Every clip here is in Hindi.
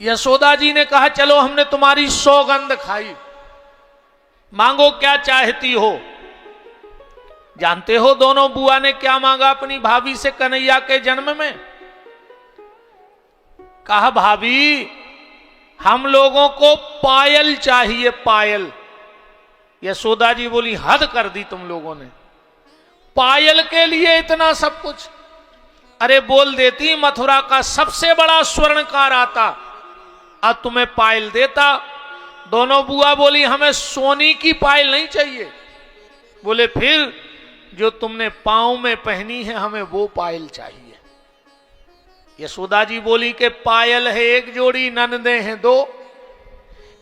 यशोदा जी ने कहा चलो हमने तुम्हारी सौगंध खाई, मांगो क्या चाहती हो। जानते हो दोनों बुआ ने क्या मांगा अपनी भाभी से कन्हैया के जन्म में? कहा भाभी हम लोगों को पायल चाहिए, पायल। यशोदा जी बोली हद कर दी तुम लोगों ने, पायल के लिए इतना सब कुछ। अरे बोल देती मथुरा का सबसे बड़ा स्वर्णकार आता और तुम्हें पायल देता। दोनों बुआ बोली हमें सोनी की पायल नहीं चाहिए। बोले फिर जो तुमने पांव में पहनी है हमें वो पायल चाहिए। यशोदा जी बोली कि पायल है एक जोड़ी, ननदे हैं दो,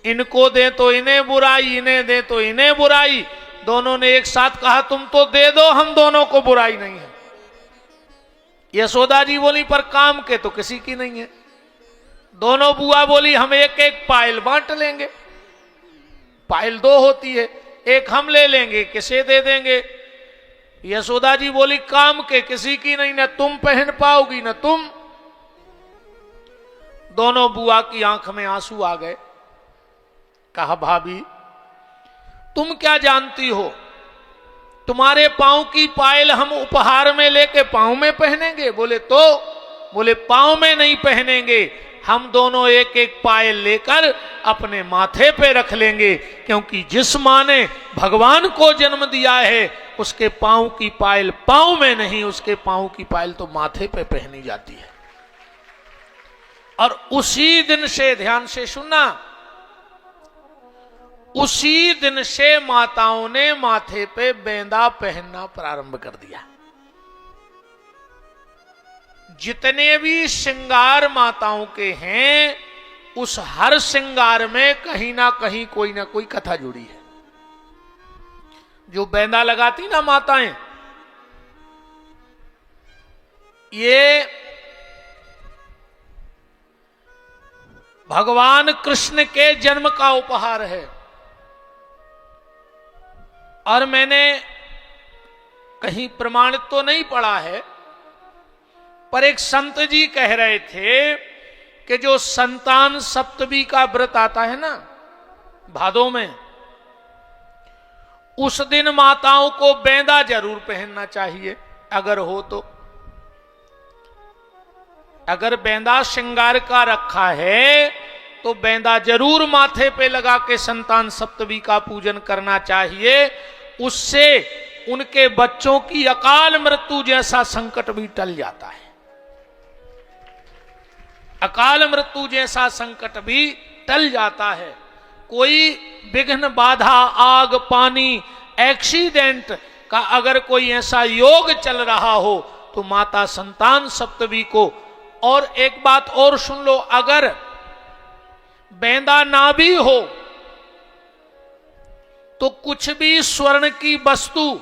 इनको दे तो इन्हें बुराई, इन्हें दे तो इन्हें बुराई। दोनों ने एक साथ कहा तुम तो दे दो, हम दोनों को बुराई नहीं है। यशोदा जी बोली पर काम के तो किसी की नहीं है। दोनों बुआ बोली हम एक एक पायल बांट लेंगे, पायल दो होती है, एक हम ले लेंगे किसे दे देंगे। यशोदा जी बोली काम के किसी की नहीं, ना तुम पहन पाओगी ना तुम। दोनों बुआ की आंख में आंसू आ गए। कहा भाभी तुम क्या जानती हो, तुम्हारे पांव की पायल हम उपहार में लेके पांव में पहनेंगे? बोले तो, बोले पांव में नहीं पहनेंगे, हम दोनों एक एक पायल लेकर अपने माथे पे रख लेंगे, क्योंकि जिस मां ने भगवान को जन्म दिया है उसके पांव की पायल पांव में नहीं, उसके पांव की पायल तो माथे पे पहनी जाती है। और उसी दिन से, ध्यान से सुनना, उसी दिन से माताओं ने माथे पे बेंदा पहनना प्रारंभ कर दिया। जितने भी श्रृंगार माताओं के हैं उस हर श्रृंगार में कहीं ना कहीं कोई ना कोई कथा जुड़ी है। जो बेंदा लगाती ना माताएं, ये भगवान कृष्ण के जन्म का उपहार है। और मैंने कहीं प्रमाणित तो नहीं पढ़ा है, पर एक संत जी कह रहे थे कि जो संतान सप्तमी का व्रत आता है ना भादों में, उस दिन माताओं को बेंदा जरूर पहनना चाहिए अगर हो तो। अगर बेंदा श्रृंगार का रखा है तो बेंदा जरूर माथे पे लगा के संतान सप्तमी का पूजन करना चाहिए। उससे उनके बच्चों की अकाल मृत्यु जैसा संकट भी टल जाता है। अकाल मृत्यु जैसा संकट भी टल जाता है। कोई विघ्न बाधा, आग पानी, एक्सीडेंट का अगर कोई ऐसा योग चल रहा हो तो माता संतान सप्तमी को। और एक बात और सुन लो, अगर बेंदा ना भी हो तो कुछ भी स्वर्ण की वस्तु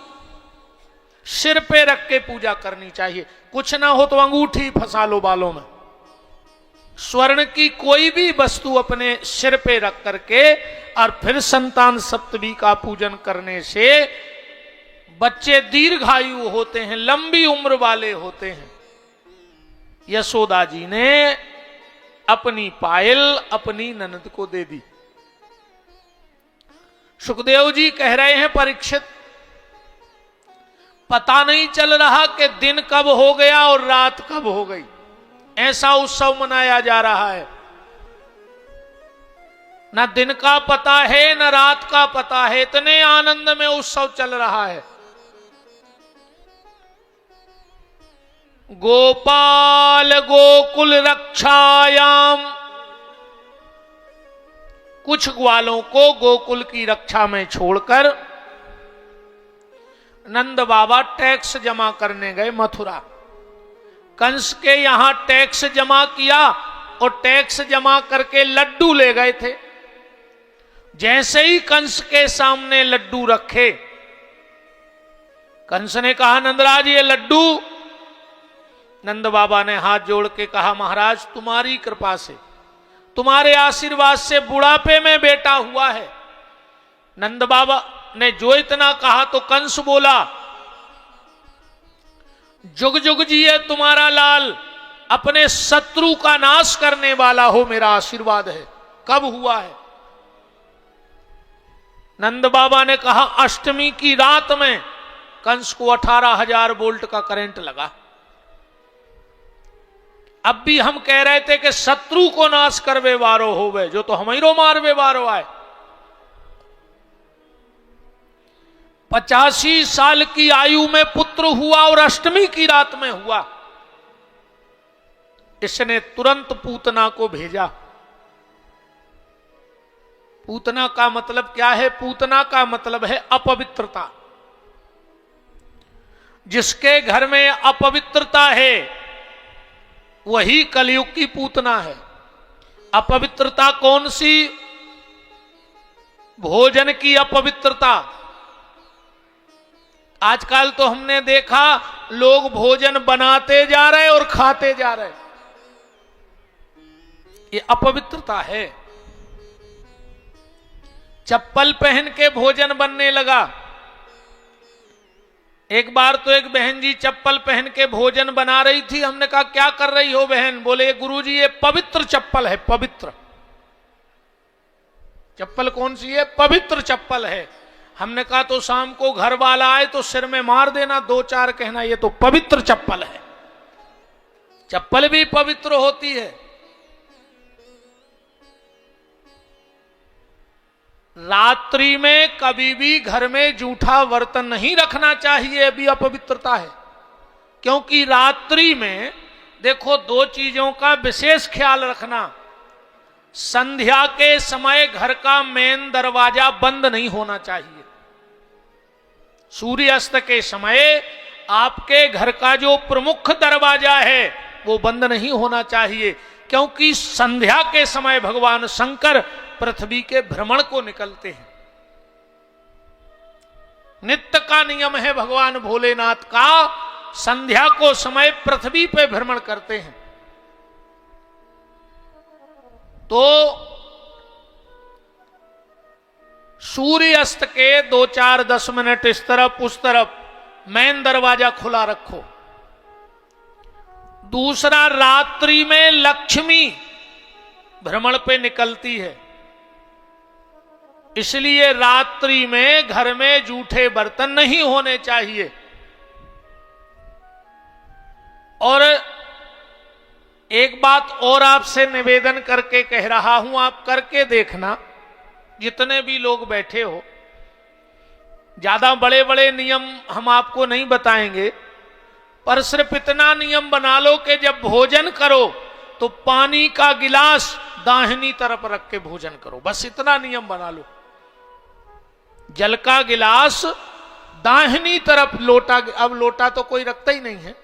सिर पे रख के पूजा करनी चाहिए। कुछ ना हो तो अंगूठी फंसा लो बालों में। स्वर्ण की कोई भी वस्तु अपने सिर पे रख करके और फिर संतान सप्तमी का पूजन करने से बच्चे दीर्घायु होते हैं, लंबी उम्र वाले होते हैं। यशोदा जी ने अपनी पायल अपनी ननद को दे दी। सुखदेव जी कह रहे हैं परीक्षित, पता नहीं चल रहा कि दिन कब हो गया और रात कब हो गई, ऐसा उत्सव मनाया जा रहा है। ना दिन का पता है ना रात का पता है, इतने आनंद में उत्सव चल रहा है। गोपाल गोकुल रक्षायाम, कुछ ग्वालों को गोकुल की रक्षा में छोड़कर नंद बाबा टैक्स जमा करने गए मथुरा। कंस के यहां टैक्स जमा किया और टैक्स जमा करके लड्डू ले गए थे। जैसे ही कंस के सामने लड्डू रखे, कंस ने कहा नंदराज ये लड्डू। नंद बाबा ने हाथ जोड़ के कहा महाराज तुम्हारी कृपा से, तुम्हारे आशीर्वाद से बुढ़ापे में बेटा हुआ है। नंद बाबा ने जो इतना कहा तो कंस बोला जुग जुग जिए तुम्हारा लाल, अपने शत्रु का नाश करने वाला हो, मेरा आशीर्वाद है। कब हुआ है? नंद बाबा ने कहा अष्टमी की रात में कंस को 18,000 वोल्ट का करंट लगा। अब भी हम कह रहे थे कि शत्रु को नाश करवे वारो होवे, जो तो हमीरो मारवे वारो आए। 85 साल की आयु में पुत्र हुआ और अष्टमी की रात में हुआ। इसने तुरंत पूतना को भेजा। पूतना का मतलब क्या है? पूतना का मतलब है अपवित्रता। जिसके घर में अपवित्रता है वही कलयुग की पूतना है। अपवित्रता कौन सी? भोजन की अपवित्रता। आजकल तो हमने देखा लोग भोजन बनाते जा रहे और खाते जा रहे, ये अपवित्रता है। चप्पल पहन के भोजन बनने लगा। एक बार तो एक बहन जी चप्पल पहन के भोजन बना रही थी। हमने कहा क्या कर रही हो बहन? बोले गुरुजी ये पवित्र चप्पल है, पवित्र चप्पल। कौन सी है? पवित्र चप्पल है। हमने कहा तो शाम को घर वाला आए तो सिर में मार देना, 2-4 कहना ये तो पवित्र चप्पल है। चप्पल भी पवित्र होती है। रात्रि में कभी भी घर में जूठा बर्तन नहीं रखना चाहिए, भी अपवित्रता है। क्योंकि रात्रि में देखो 2 चीजों का विशेष ख्याल रखना। संध्या के समय घर का मेन दरवाजा बंद नहीं होना चाहिए। सूर्यास्त के समय आपके घर का जो प्रमुख दरवाजा है वो बंद नहीं होना चाहिए, क्योंकि संध्या के समय भगवान शंकर पृथ्वी के भ्रमण को निकलते हैं। नित्य का नियम है भगवान भोलेनाथ का, संध्या को समय पृथ्वी पे भ्रमण करते हैं। तो सूर्य अस्त के 2-4-10 मिनट इस तरफ उस तरफ मेन दरवाजा खुला रखो। दूसरा, रात्रि में लक्ष्मी भ्रमण पे निकलती है, इसलिए रात्रि में घर में जूठे बर्तन नहीं होने चाहिए। और एक बात और आपसे निवेदन करके कह रहा हूं, आप करके देखना। जितने भी लोग बैठे हो, ज्यादा बड़े बड़े नियम हम आपको नहीं बताएंगे, पर सिर्फ इतना नियम बना लो कि जब भोजन करो तो पानी का गिलास दाहिनी तरफ रख के भोजन करो। बस इतना नियम बना लो। जल का गिलास दाहिनी तरफ, लोटा, अब लोटा तो कोई रखता ही नहीं है,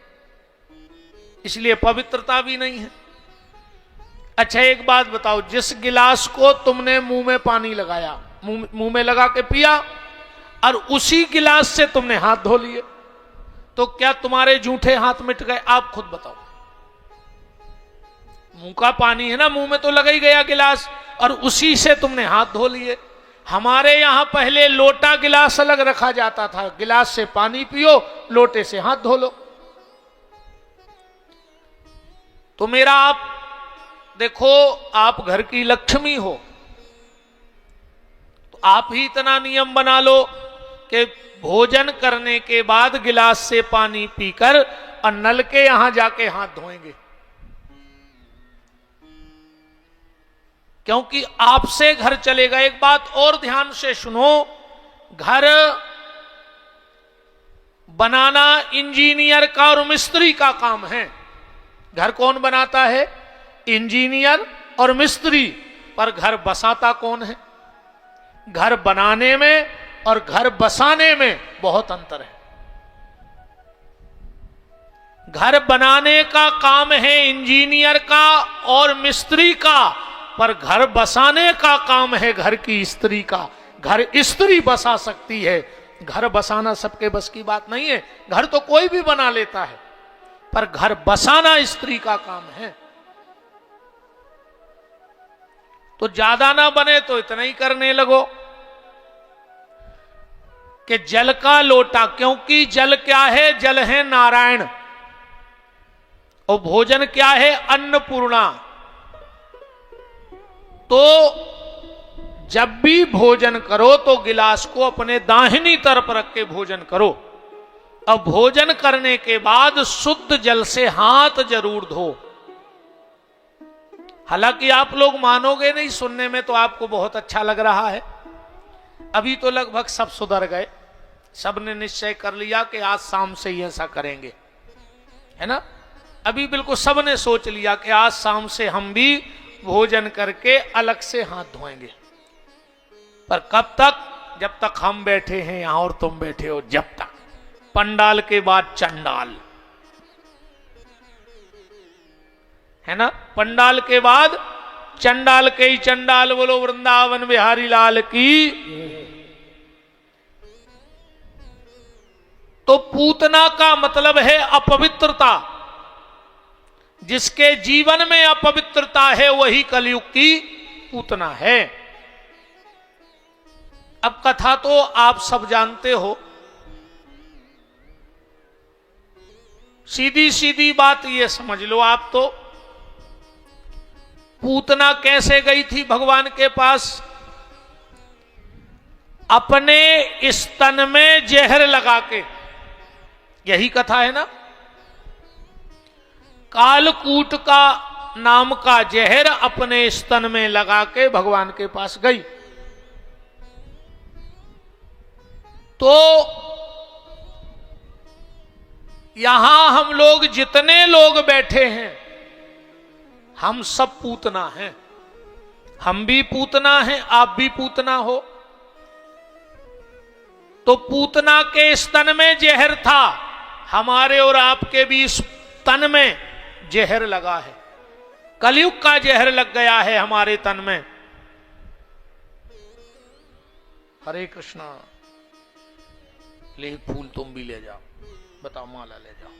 इसलिए पवित्रता भी नहीं है। अच्छा एक बात बताओ, जिस गिलास को तुमने मुंह में पानी लगाया, मुंह में लगा के पिया, और उसी गिलास से तुमने हाथ धो लिए, तो क्या तुम्हारे जूठे हाथ मिट गए? आप खुद बताओ। मुंह का पानी है ना, मुंह में तो लगा ही गया गिलास, और उसी से तुमने हाथ धो लिए। हमारे यहां पहले लोटा गिलास अलग रखा जाता था, गिलास से पानी पियो, लोटे से हाथ धो लो। तो मेरा आप देखो, आप घर की लक्ष्मी हो, तो आप ही इतना नियम बना लो कि भोजन करने के बाद गिलास से पानी पीकर और नल के यहां जाके हाथ धोएंगे, क्योंकि आपसे घर चलेगा। एक बात और ध्यान से सुनो, घर बनाना इंजीनियर का और मिस्त्री का काम है। घर कौन बनाता है? इंजीनियर और मिस्त्री। पर घर बसाता कौन है? घर बनाने में और घर बसाने में बहुत अंतर है। घर बनाने का काम है इंजीनियर का और मिस्त्री का, पर घर बसाने का काम है घर की स्त्री का। घर स्त्री बसा सकती है, घर बसाना सबके बस की बात नहीं है। घर तो कोई भी बना लेता है, पर घर बसाना स्त्री का काम है। तो ज्यादा ना बने तो इतना ही करने लगो कि जल का लोटा, क्योंकि जल क्या है? जल है नारायण। और भोजन क्या है? अन्नपूर्णा। तो जब भी भोजन करो तो गिलास को अपने दाहिनी तरफ रख के भोजन करो। अब भोजन करने के बाद शुद्ध जल से हाथ जरूर धो। हालांकि आप लोग मानोगे नहीं, सुनने में तो आपको बहुत अच्छा लग रहा है। अभी तो लगभग सब सुधर गए, सबने निश्चय कर लिया कि आज शाम से ही ऐसा करेंगे, है ना। अभी बिल्कुल सबने सोच लिया कि आज शाम से हम भी भोजन करके अलग से हाथ धोएंगे। पर कब तक? जब तक हम बैठे हैं यहां और तुम बैठे हो, जब तक। पंडाल के बाद चंडाल, है ना। पंडाल के बाद चंडाल के ही चंडाल। बोलो वृंदावन बिहारी लाल की। तो पूतना का मतलब है अपवित्रता। जिसके जीवन में अपवित्रता है वही कलयुग की पूतना है। अब कथा तो आप सब जानते हो। सीधी सीधी बात ये समझ लो आप तो, पूतना कैसे गई थी भगवान के पास? अपने स्तन में जहर लगा के। यही कथा है ना। कालकूट का नाम का जहर अपने स्तन में लगा के भगवान के पास गई। तो यहां हम लोग जितने लोग बैठे हैं, हम सब पूतना हैं। हम भी पूतना हैं, आप भी पूतना हो। तो पूतना के स्तन में जहर था, हमारे और आपके भी तन में जहर लगा है। कलयुग का जहर लग गया है हमारे तन में। हरे कृष्णा। ले फूल तुम भी ले जाओ। बताओ माला ले जाओ।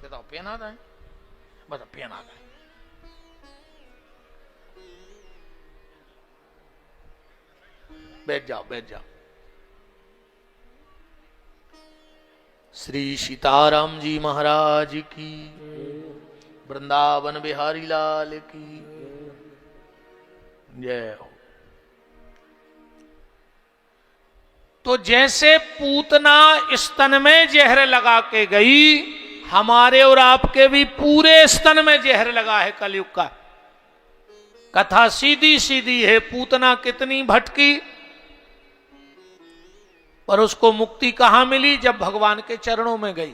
बताओ पहना दें। बताओ पहना दें। बैठ जाओ, बैठ जाओ। श्री सीताराम जी महाराज की, वृंदावन बिहारी लाल की जय हो। तो जैसे पूतना स्तन में जहर लगा के गई, हमारे और आपके भी पूरे स्तन में जहर लगा है कलयुग का। कथा सीधी सीधी है। पूतना कितनी भटकी, पर उसको मुक्ति कहां मिली? जब भगवान के चरणों में गई।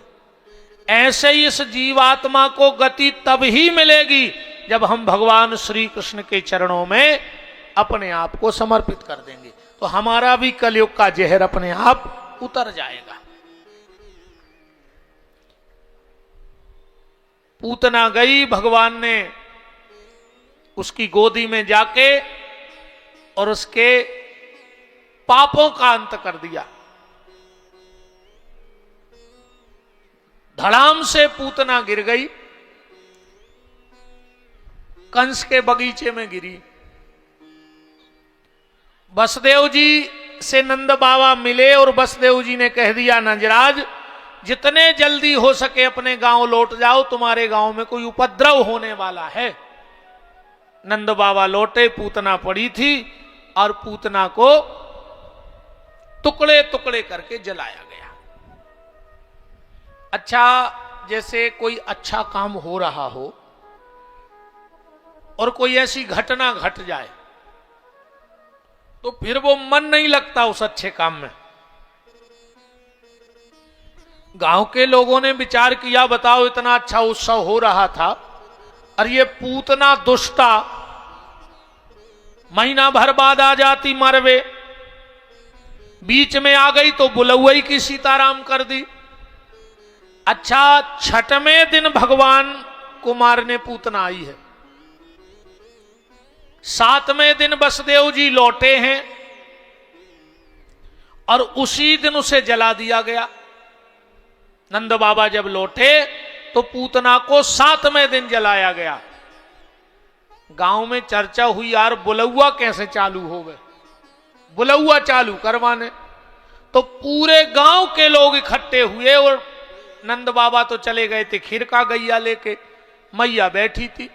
ऐसे ही इस जीवात्मा को गति तब ही मिलेगी जब हम भगवान श्री कृष्ण के चरणों में अपने आप को समर्पित कर देंगे। तो हमारा भी कलयुग का जहर अपने आप उतर जाएगा। पूतना गई, भगवान ने उसकी गोदी में जाके और उसके पापों का अंत कर दिया। धड़ाम से पूतना गिर गई, कंस के बगीचे में गिरी। बसदेव जी से नंद बाबा मिले और बसदेव जी ने कह दिया, नंजराज जितने जल्दी हो सके अपने गांव लौट जाओ, तुम्हारे गांव में कोई उपद्रव होने वाला है। नंद बाबा लौटे, पूतना पड़ी थी और पूतना को टुकड़े टुकड़े करके जलाया गया। अच्छा, जैसे कोई अच्छा काम हो रहा हो और कोई ऐसी घटना घट जाए तो फिर वो मन नहीं लगता उस अच्छे काम में। गांव के लोगों ने विचार किया, बताओ इतना अच्छा उत्सव हो रहा था और ये पूतना दुष्टा महीना भर बाद आ जाती मरवे, बीच में आ गई तो बुलौई की सीताराम कर दी। अच्छा, छठवें दिन भगवान को मारने पूतना आई है, सातवें दिन बसदेव जी लौटे हैं और उसी दिन उसे जला दिया गया। नंद बाबा जब लौटे तो पूतना को सातवें दिन जलाया गया। गांव में चर्चा हुई, यार बुलौआ कैसे चालू हो गए, बुलौआ चालू करवाने। तो पूरे गांव के लोग इकट्ठे हुए और नंद बाबा तो चले गए थे खीर का गैया लेके, मैया बैठी थी।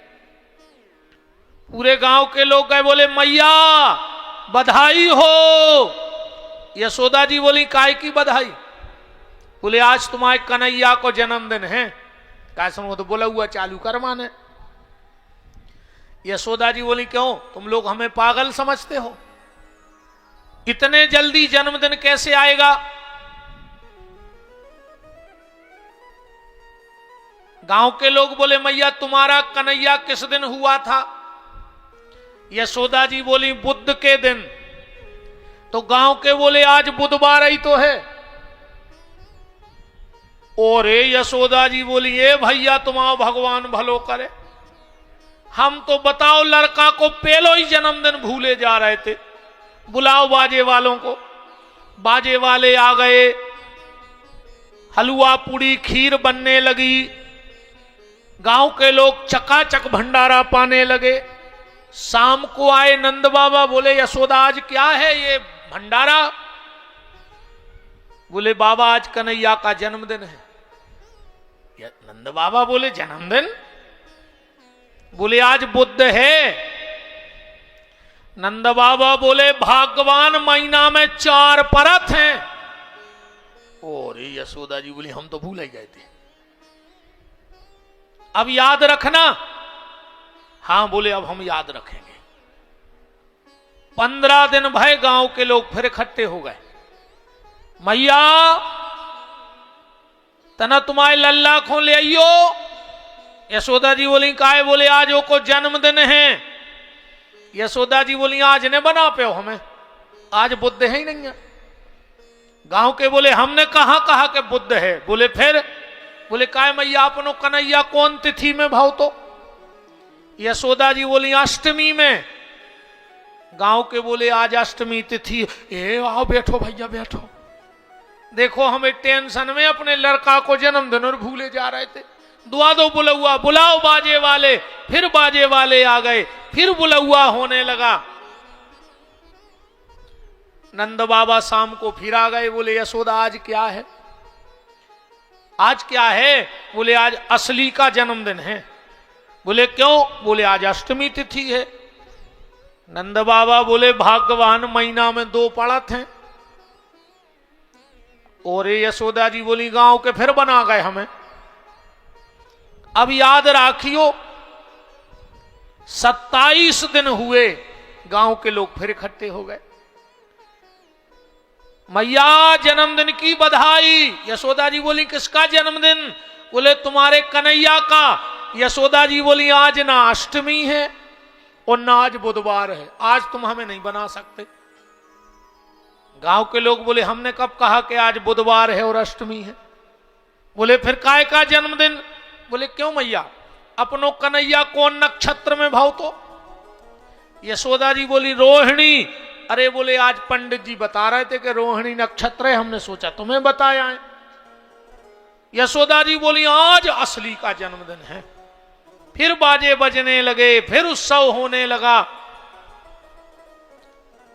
पूरे गांव के लोग गए, बोले मैया बधाई हो। यशोदा जी बोली काय की बधाई? बोले आज तुम्हारे कन्हैया को जन्मदिन है। कैसे तो बोला हुआ चालू करवाने। यशोदा जी बोली क्यों, तुम लोग हमें पागल समझते हो? इतने जल्दी जन्मदिन कैसे आएगा? गांव के लोग बोले मैया तुम्हारा कन्हैया किस दिन हुआ था? यशोदा जी बोली बुध के दिन। तो गांव के बोले आज बुधवार ही तो है। और यशोदा जी बोली ए भैया तुम्हारा भगवान भलो करे, हम तो बताओ लड़का को पहलो ही जन्मदिन भूले जा रहे थे। बुलाओ बाजे वालों को। बाजे वाले आ गए, हलवा पूड़ी खीर बनने लगी। गांव के लोग चकाचक भंडारा पाने लगे। शाम को आए नंद बाबा, बोले यशोदा आज क्या है ये भंडारा? बोले बाबा आज कन्हैया का जन्मदिन है। नंद बाबा बोले जन्मदिन? बोले आज बुध है। नंद बाबा बोले भगवान महीना में 4 परत हैं। और यशोदा जी बोली हम तो भूल ही गए थे, अब याद रखना। हां बोले अब हम याद रखेंगे। 15 दिन भय गांव के लोग फिर इकट्ठे हो गए। मैया तना तुम्हारे लल्ला खो ले आइयो। यशोदा जी बोली काहे? बोले आज वो को जन्मदिन है। यशोदा जी बोली आज ने बना पे हो हमें, आज बुध है ही नहीं है। गांव के बोले हमने कहा कि बुध है। बोले फिर? बोले काय मैया अपनो कन्हैया कौन तिथि में भाव? तो यशोदा जी बोली अष्टमी में। गांव के बोले आज अष्टमी तिथि। ए आओ बैठो भैया बैठो। देखो हमें टेंशन में अपने लड़का को जन्मदिन और भूले जा रहे थे। दुआ दो बुलौआ, बुलाओ बाजे वाले। फिर बाजे वाले आ गए, फिर बुलौआ होने लगा। नंद बाबा शाम को फिर आ गए। बोले यशोदा आज क्या है? आज क्या है? बोले आज असली का जन्मदिन है। बोले क्यों? बोले आज अष्टमी तिथि है। नंद बाबा बोले भगवान महीना में 2 पड़त हैं। और यशोदा जी बोली गांव के फिर बना गए हमें। अब याद राखियो 27 दिन हुए, गांव के लोग फिर इकट्ठे हो गए। मैया जन्मदिन की बधाई। यशोदा जी बोली किसका जन्मदिन? बोले तुम्हारे कन्हैया का। यशोदा जी बोली आज ना अष्टमी है और ना आज बुधवार है, आज तुम हमें नहीं बना सकते। गांव के लोग बोले हमने कब कहा कि आज बुधवार है और अष्टमी है? बोले फिर काय का जन्मदिन? बोले क्यों मैया अपनो कन्हैया कौन नक्षत्र में भाव? तो यशोदा जी बोली रोहिणी। अरे बोले आज पंडित जी बता रहे थे कि रोहिणी नक्षत्र है, हमने सोचा तुम्हें बताया है। यशोदा जी बोली आज असली का जन्मदिन है। फिर बाजे बजने लगे, फिर उत्सव होने लगा।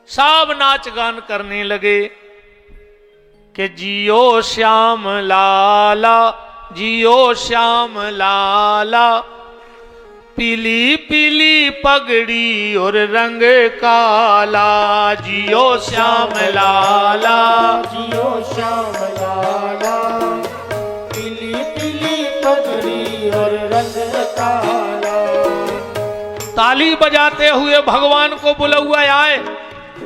सब नाच गान करने लगे कि जियो श्याम लाला, जियो श्याम लाला, पीली पीली पगड़ी और रंग काला। जियो श्याम लाला, जियो श्याम लाला, पीली पीली पगड़ी और रंग काला। ताली बजाते हुए भगवान को बुलौआ आए।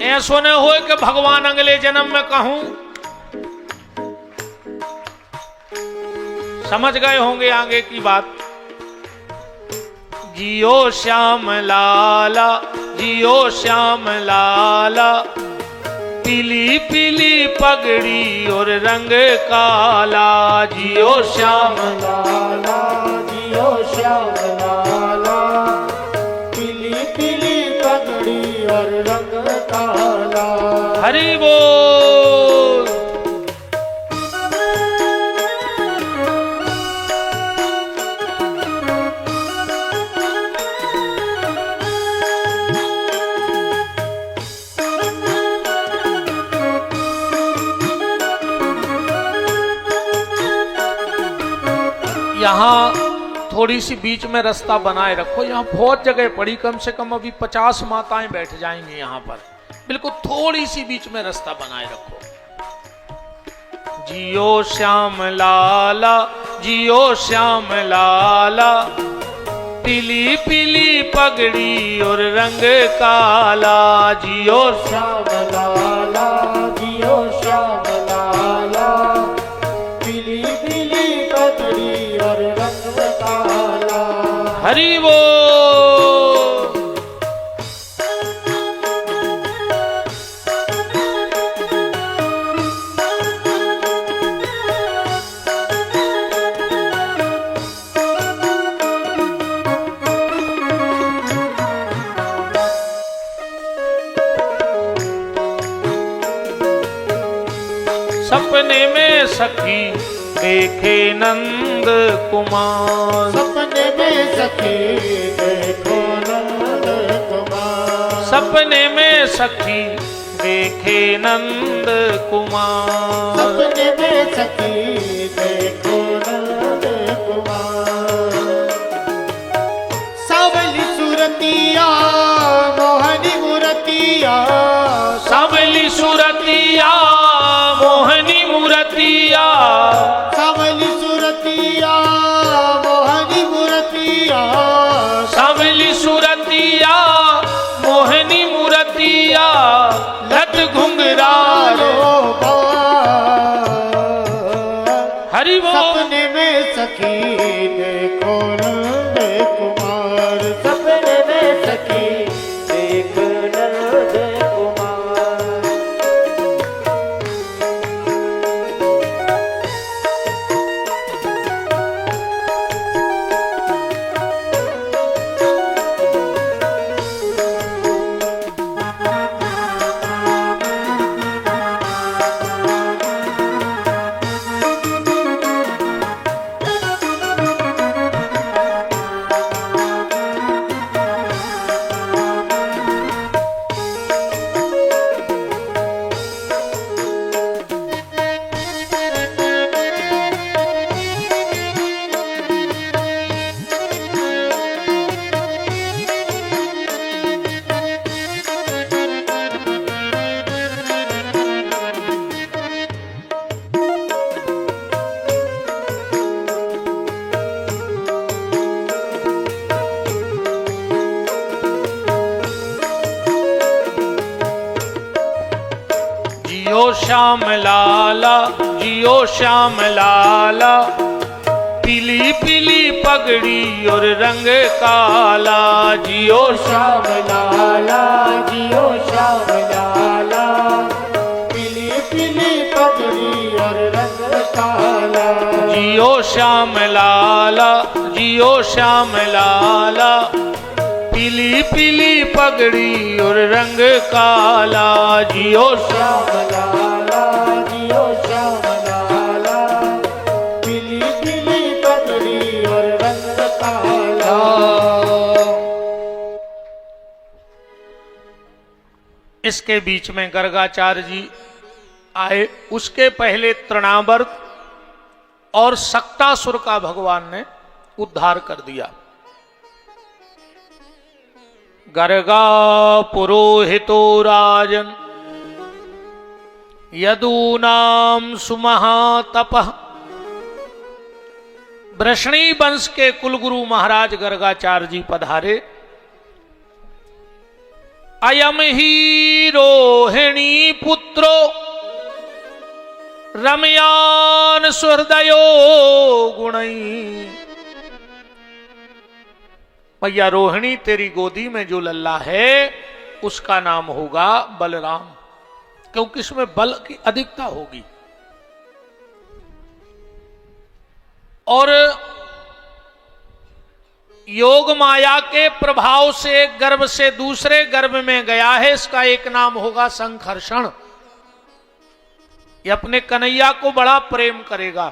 ऐसो न हो कि भगवान अगले जन्म में कहूं। समझ गए होंगे आगे की बात। जियो श्याम लाला, जियो श्याम लाला, पीली पीली पगड़ी और रंग काला। जियो श्याम लाला, जियो श्याम लाला, पीली पीली पगड़ी और रंग काला। हरि बोल। यहाँ थोड़ी सी बीच में रास्ता बनाए रखो, यहाँ बहुत जगह पड़ी, कम से कम अभी 50 माताएं बैठ जाएंगी यहाँ पर, बिल्कुल थोड़ी सी बीच में रास्ता बनाए रखो। जियो श्याम लाला, जियो श्याम लाला, पीली पीली पगड़ी और रंग काला। जियो श्याम लाला, जियो श्याम लाला, पीली पीली पगड़ी और रंग काला। हरि वो। सपने में सखी देखे नंद कुमार, सपने में सखी देखो नंद कुमार, सपने में सखी देखे नंद कुमार, सपने में सखी देखो नंद कुमार। सावली सुरतिया मोहनी मूरतिया, सावली सुरतिया मोहनी मूरतिया, सावली सुरतिया मोहनी मूरतिया, सावली सुरतिया मोहनी मूरतिया, लट घुंघरालो हरि वो। सपने में सखी देखो नंद कुमार, सपने में सखी देखो नंद कुमार। जियो श्याम लाला, जियो श्याम लाला, पीली पीली पगड़ी और रंग काला। जियो श्याम लाला, जियो श्याम लाला, पीली पीली पगड़ी और रंग काला। जियो श्याम लाला, जियो श्याम लाला, पीली पीली पगड़ी और रंग काला। जियो श्याम लाला, जियो श्याम लाला, पीली पीली पगड़ी और रंग काला। इसके बीच में गर्गाचार्य जी आए, उसके पहले तृणावर्त और सक्तासुर का भगवान ने उद्धार कर दिया। गर्गा पुरोहितो राजन यदूनाम सुमहातपः। वृष्णी वंश के कुलगुरु महाराज गर्गाचार्य जी पधारे। अयम ही रोहिणी पुत्रो रमयान सुहृदयो गुणई। भैया रोहिणी तेरी गोदी में जो लल्ला है उसका नाम होगा बलराम, क्योंकि इसमें बल की अधिकता होगी। और योग माया के प्रभाव से एक गर्भ से दूसरे गर्भ में गया है, इसका एक नाम होगा संकर्षण। ये अपने कन्हैया को बड़ा प्रेम करेगा,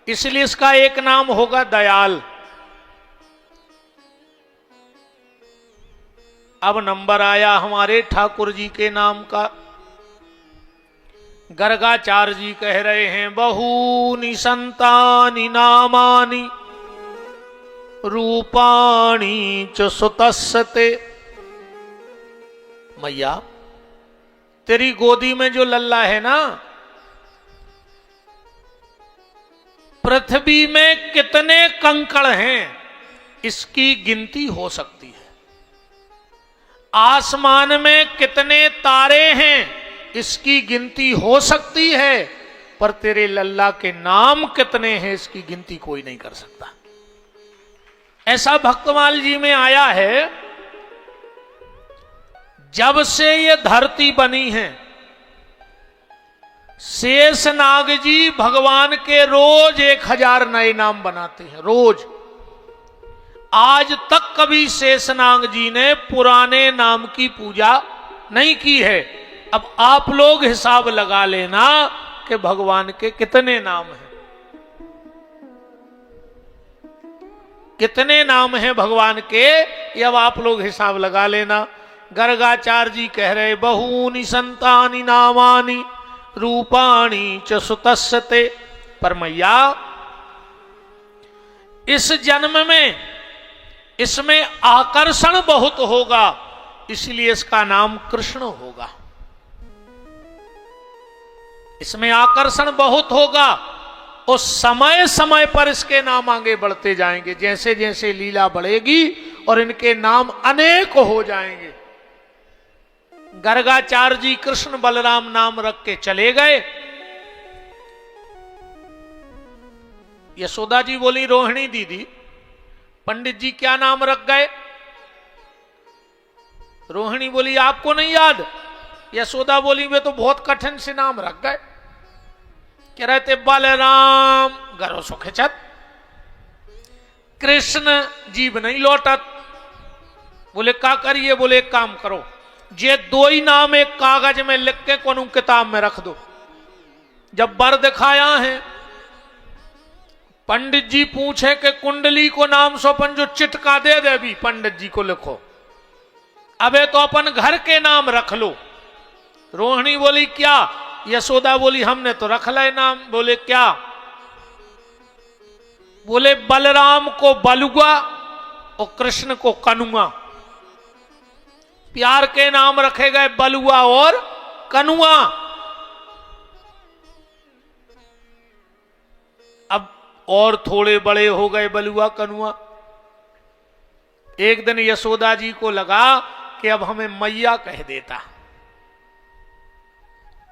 इसलिए इसका एक नाम होगा दयाल। अब नंबर आया हमारे ठाकुर जी के नाम का। गर्गाचार्य जी कह रहे हैं, बहूनि संतानि नामानि रूपाणी च सुतस्ते। मैया तेरी गोदी में जो लल्ला है ना, पृथ्वी में कितने कंकड़ हैं इसकी गिनती हो सकती है, आसमान में कितने तारे हैं इसकी गिनती हो सकती है, पर तेरे लल्ला के नाम कितने हैं इसकी गिनती कोई नहीं कर सकता। ऐसा भक्तमाल जी में आया है, जब से ये धरती बनी है शेषनाग जी भगवान के रोज 1000 नए नाम बनाते हैं, रोज। आज तक कभी शेषनाग जी ने पुराने नाम की पूजा नहीं की है। अब आप लोग हिसाब लगा लेना कि भगवान के कितने नाम हैं, कितने नाम हैं भगवान के, ये अब आप लोग हिसाब लगा लेना। गर्गाचार्य जी कह रहे बहूनि संतानि नामानि रूपाणी च सुतस्ते। पर मैया इस जन्म में इसमें आकर्षण बहुत होगा, इसलिए इसका नाम कृष्ण होगा। इसमें आकर्षण बहुत होगा और समय समय पर इसके नाम आगे बढ़ते जाएंगे, जैसे जैसे लीला बढ़ेगी और इनके नाम अनेक हो जाएंगे। गर्गाचार्य जी कृष्ण बलराम नाम रख के चले गए। यशोदा जी बोली रोहिणी दीदी पंडित जी क्या नाम रख गए? रोहिणी बोली आपको नहीं याद? यशोदा बोली वे तो बहुत कठिन से नाम रख गए। कह रहे थे बलराम गरो सुखचत, कृष्ण जीव नहीं लौटत। बोले क्या करिए? बोले एक काम करो, ये 2 ही नाम एक कागज में लिख के कोनू किताब में रख दो। जब बर दिखाया है, पंडित जी पूछे कि कुंडली को नाम सोपन जो चिटका दे दे, भी पंडित जी को लिखो, अबे तो अपन घर के नाम रख लो। रोहिणी बोली क्या? यशोदा बोली हमने तो रख ले नाम। बोले क्या? बोले बलराम को बलुआ और कृष्ण को कनुआ। प्यार के नाम रखे गए बलुआ और कनुआ। अब और थोड़े बड़े हो गए बलुआ कनुआ। एक दिन यशोदा जी को लगा कि अब हमें मैया कह देता,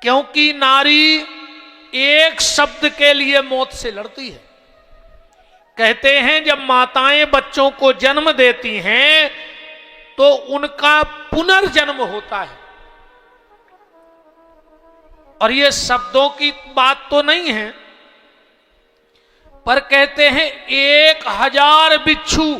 क्योंकि नारी एक शब्द के लिए मौत से लड़ती है। कहते हैं जब माताएं बच्चों को जन्म देती हैं तो उनका पुनर्जन्म होता है। और ये शब्दों की बात तो नहीं है, पर कहते हैं 1000 बिच्छू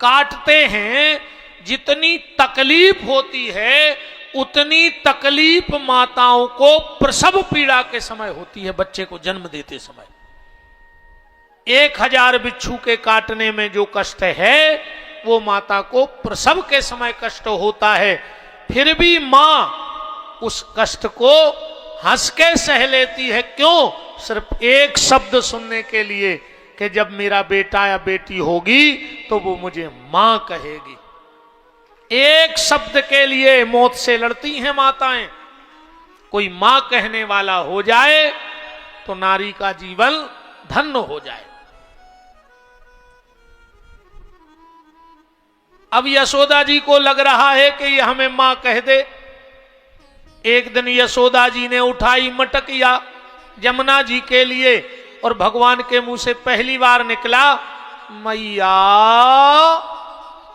काटते हैं, जितनी तकलीफ होती है उतनी तकलीफ माताओं को प्रसव पीड़ा के समय होती है, बच्चे को जन्म देते समय। 1000 बिच्छू के काटने में जो कष्ट है वो माता को प्रसव के समय कष्ट होता है। फिर भी मां उस कष्ट को हंस के सह लेती है। क्यों? सिर्फ एक शब्द सुनने के लिए कि जब मेरा बेटा या बेटी होगी तो वो मुझे मां कहेगी। एक शब्द के लिए मौत से लड़ती हैं माताएं। कोई मां कहने वाला हो जाए तो नारी का जीवन धन्य हो जाए। अब यशोदा जी को लग रहा है कि ये हमें मां कह दे। एक दिन यशोदा जी ने उठाई मटकिया यमुना जी के लिए और भगवान के मुंह से पहली बार निकला मैया।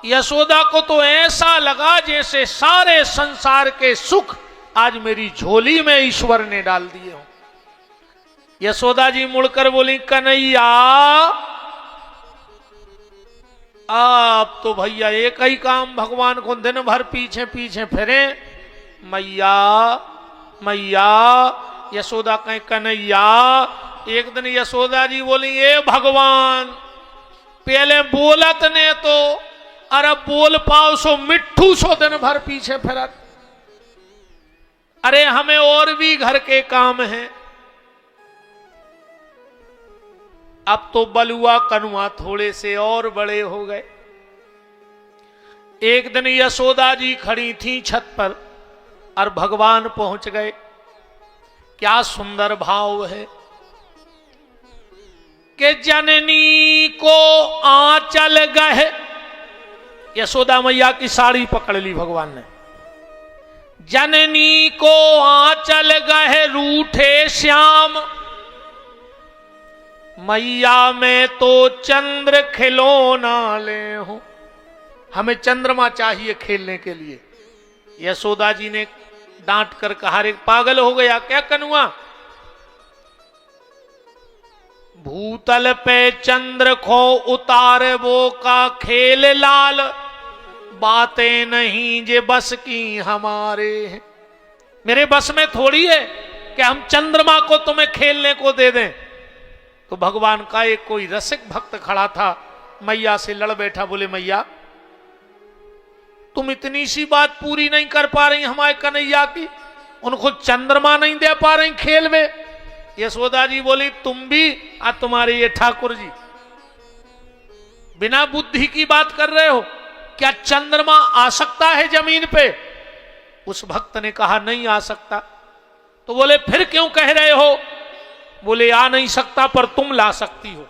यशोदा को तो ऐसा लगा जैसे सारे संसार के सुख आज मेरी झोली में ईश्वर ने डाल दिए हो। यशोदा जी मुड़कर बोली कन्हैया आप तो भैया एक ही काम भगवान को दिन भर पीछे पीछे फिरे। मैया मैया यशोदा कहीं कन्हैया। एक दिन यशोदा जी बोली ए भगवान पहले बोलत ने तो अरे बोल पाओ सो मिट्ठू सो दिन भर पीछे फिरत। अरे हमें और भी घर के काम हैं। अब तो बलुआ कनुआ थोड़े से और बड़े हो गए। एक दिन यशोदा जी खड़ी थी छत पर और भगवान पहुंच गए। क्या सुंदर भाव है कि जननी को आंचल गहे। यशोदा मैया की साड़ी पकड़ ली भगवान ने। जननी को आंचल गहे रूठे श्याम, मैया में तो चंद्र खिलौना ले हूं। हमें चंद्रमा चाहिए खेलने के लिए। यशोदा जी ने डांट कर कहा, रे पागल हो गया क्या कनुआ? भूतल पे चंद्र खो उतार वो का खेल लाल, बातें नहीं जे बस की हमारे हैं। मेरे बस में थोड़ी है कि हम चंद्रमा को तुम्हें खेलने को दे दें। तो भगवान का एक कोई रसिक भक्त खड़ा था, मैया से लड़ बैठा। बोले मैया तुम इतनी सी बात पूरी नहीं कर पा रही हमारे कन्हैया की, उनको चंद्रमा नहीं दे पा रही खेल में। यशोदा जी बोली तुम भी और तुम्हारे ये ठाकुर जी बिना बुद्धि की बात कर रहे हो। क्या चंद्रमा आ सकता है जमीन पे? उस भक्त ने कहा नहीं आ सकता। तो बोले फिर क्यों कह रहे हो? बोले आ नहीं सकता पर तुम ला सकती हो।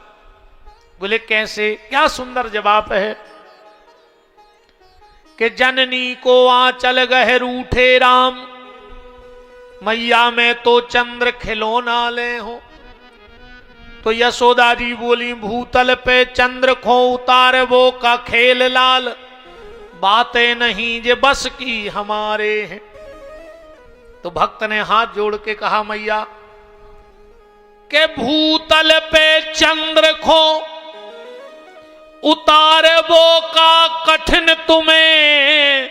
बोले कैसे? क्या सुंदर जवाब है कि जननी को आंचल गहे रूठे राम, मैया में तो चंद्र खिलौना ले हो। तो यशोदा जी बोली भूतल पे चंद्र खो उतार वो का खेल लाल, बातें नहीं जे बस की हमारे हैं। तो भक्त ने हाथ जोड़ के कहा मैया के भूतल पे चंद्र खो उतार वो का कठिन तुम्हें,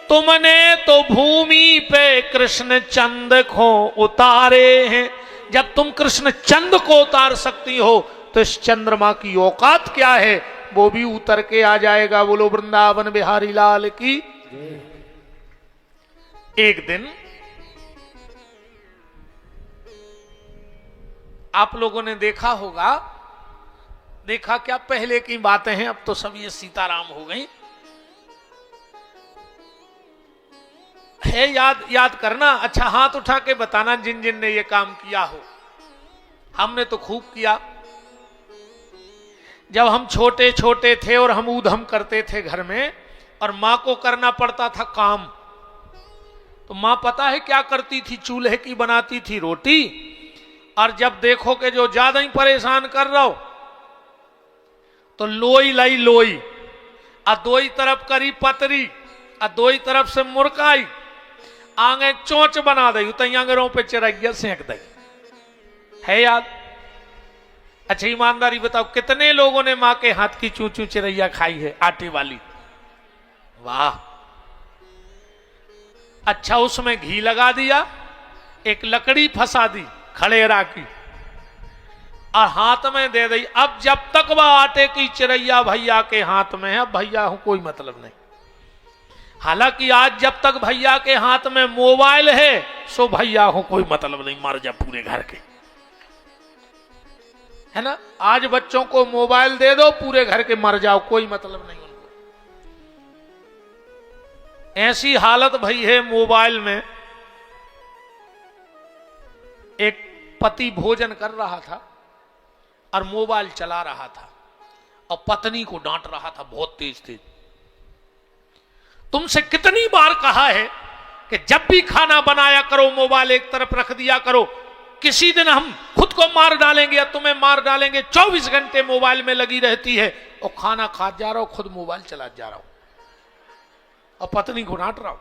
तुमने तो भूमि पे कृष्ण चंद को उतारे हैं। जब तुम कृष्ण चंद को उतार सकती हो तो इस चंद्रमा की औकात क्या है? वो भी उतर के आ जाएगा। बोलो वृंदावन बिहारी लाल की। एक दिन आप लोगों ने देखा होगा, देखा क्या पहले की बातें हैं, अब तो सब ये सीताराम हो गई है। याद करना। अच्छा हाथ उठा के बताना जिन जिन ने ये काम किया हो। हमने तो खूब किया। जब हम छोटे छोटे थे और हम ऊधम करते थे घर में और मां को करना पड़ता था काम, तो मां पता है क्या करती थी? चूल्हे की बनाती थी रोटी, और जब देखो कि जो ज्यादा ही परेशान कर रहा हो तो लोई लाई लोई, और दो ही तरफ करी पतरी, और दो ही तरफ से मुरकाई, आगे चोंच बना दी, तई आंगरों पे चिरैया सेंक दी। है याद? अच्छा ईमानदारी बताओ कितने लोगों ने मां के हाथ की चू चू चिरैया खाई है आटे वाली? वाह। अच्छा उसमें घी लगा दिया, एक लकड़ी फंसा दी खड़ेरा की और हाथ में दे दी। अब जब तक वह आटे की चिरैया भैया के हाथ में है, भैया हूं कोई मतलब नहीं। हालांकि आज जब तक भैया के हाथ में मोबाइल है सो भैया हूं कोई मतलब नहीं, मर जा पूरे घर के, है ना? आज बच्चों को मोबाइल दे दो पूरे घर के मर जाओ, कोई मतलब नहीं उनको। ऐसी हालत भई है मोबाइल में। एक पति भोजन कर रहा था और मोबाइल चला रहा था और पत्नी को डांट रहा था बहुत तेज तेज। तुमसे कितनी बार कहा है कि जब भी खाना बनाया करो मोबाइल एक तरफ रख दिया करो। किसी दिन हम खुद को मार डालेंगे या तुम्हें मार डालेंगे। 24 घंटे मोबाइल में लगी रहती है और खाना खा जा रहा हो, खुद मोबाइल चला जा रहा हो और पत्नी को डांट रहा हो।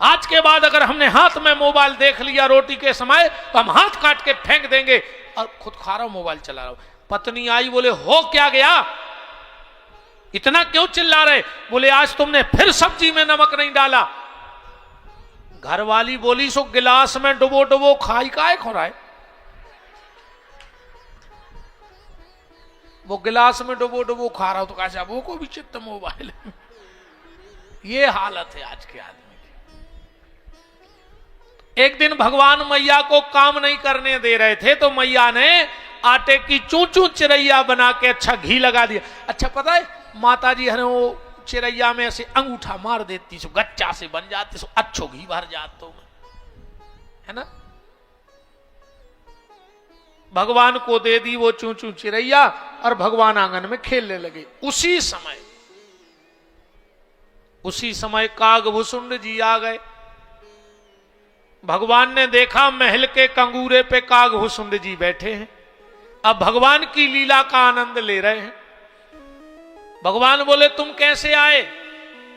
आज के बाद अगर हमने हाथ में मोबाइल देख लिया रोटी के समय तो हम हाथ काट के फेंक देंगे और खुद खा रहा हूं मोबाइल चला रहा हूं। पत्नी आई, बोले हो क्या गया, इतना क्यों चिल्ला रहे? बोले आज तुमने फिर सब्जी में नमक नहीं डाला। घरवाली बोली सो गिलास में डुबो डुबो खाई काहे खो रहा है? वो गिलास में डुबो डुबो खा रहा हो तो कहा वो को भी चित्त मोबाइल। ये हालत है आज के आदमी की। एक दिन भगवान मैया को काम नहीं करने दे रहे थे तो मैया ने आटे की चूं चूं चिरैया बना के अच्छा घी लगा दिया। अच्छा पता है माता जी हरे वो चिरैया में ऐसे अंगूठा मार देती सो गच्चा से बन जाती सो अच्छो घी भर जातो है ना। भगवान को दे दी वो चूं चूं चिरैया और भगवान आंगन में खेलने लगे। उसी समय कागभुसुंड जी आ गए। भगवान ने देखा महल के कंगूरे पे कागभुसुंड जी बैठे हैं। अब भगवान की लीला का आनंद ले रहे हैं। भगवान बोले तुम कैसे आए?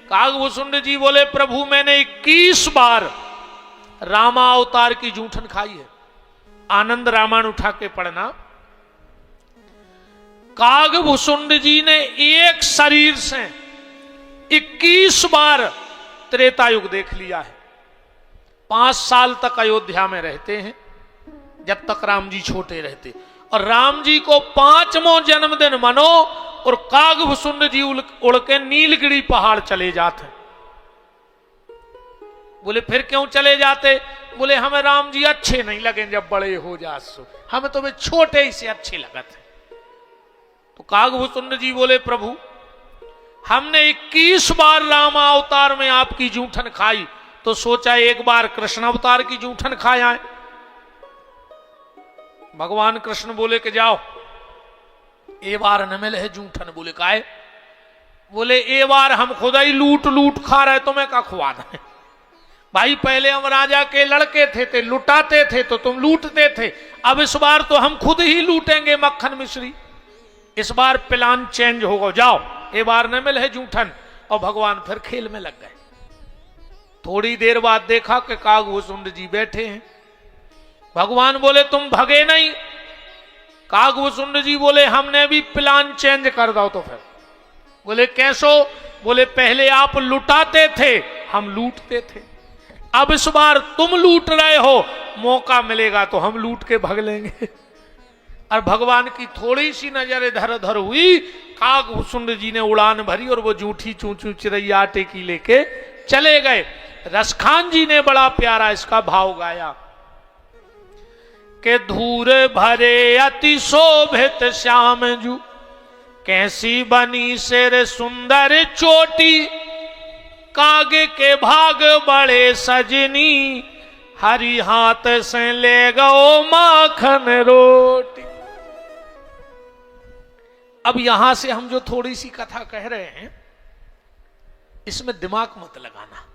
कागभुसुंड जी बोले प्रभु मैंने 21 बार रामा अवतार की जूठन खाई है। आनंद रामायण उठा के पढ़ना। कागभुसुंड जी ने एक शरीर से 21 बार त्रेता युग देख लिया है। 5 साल तक अयोध्या में रहते हैं जब तक राम जी छोटे रहते, और राम जी को 5वां जन्मदिन मनो और कागभुसुंड जी उड़ के नीलगिरी पहाड़ चले जाते। बोले फिर क्यों चले जाते? बोले हमें राम जी अच्छे नहीं लगे जब बड़े हो जासो, हमें तो वे छोटे ही से अच्छे लगते। तो कागभुसुंड जी बोले प्रभु हमने 21 बार रामा अवतार में आपकी जूठन खाई, तो सोचा एक बार कृष्ण अवतार की जूठन खाया है। भगवान कृष्ण बोले कि जाओ ए बार न मिले है जूठन। बोले काहे? बोले ए बार हम खुदा ही लूट लूट खा रहे, तुम्हें का खुआ दें? भाई पहले हम राजा के लड़के थे लुटाते थे तो तुम लूटते थे, अब इस बार तो हम खुद ही लूटेंगे मक्खन मिश्री। इस बार प्लान चेंज होगा, जाओ ए बार न मिले है जूठन। और भगवान फिर खेल में लग गए। थोड़ी देर बाद देखा कि कागभुसुंड जी बैठे हैं। भगवान बोले तुम भगे नहीं? कागभुसुंड जी बोले हमने भी प्लान चेंज कर दो। तो फिर बोले कैसो? बोले पहले आप लुटाते थे हम लूटते थे, अब इस बार तुम लूट रहे हो, मौका मिलेगा तो हम लूट के भग लेंगे। और भगवान की थोड़ी सी नजर इधर उधर हुई, कागभुसुंड जी ने उड़ान भरी और वो जूठी चूचू चिरैया आटे की लेके चले गए। रसखान जी ने बड़ा प्यारा इसका भाव गाया के धूर भरे अति शोभित श्याम जू, कैसी बनी सिर सुंदर चोटी, कागे के भाग बड़े सजनी, हरि हाथ से ले गो माखन रोटी। अब यहां से हम जो थोड़ी सी कथा कह रहे हैं इसमें दिमाग मत लगाना,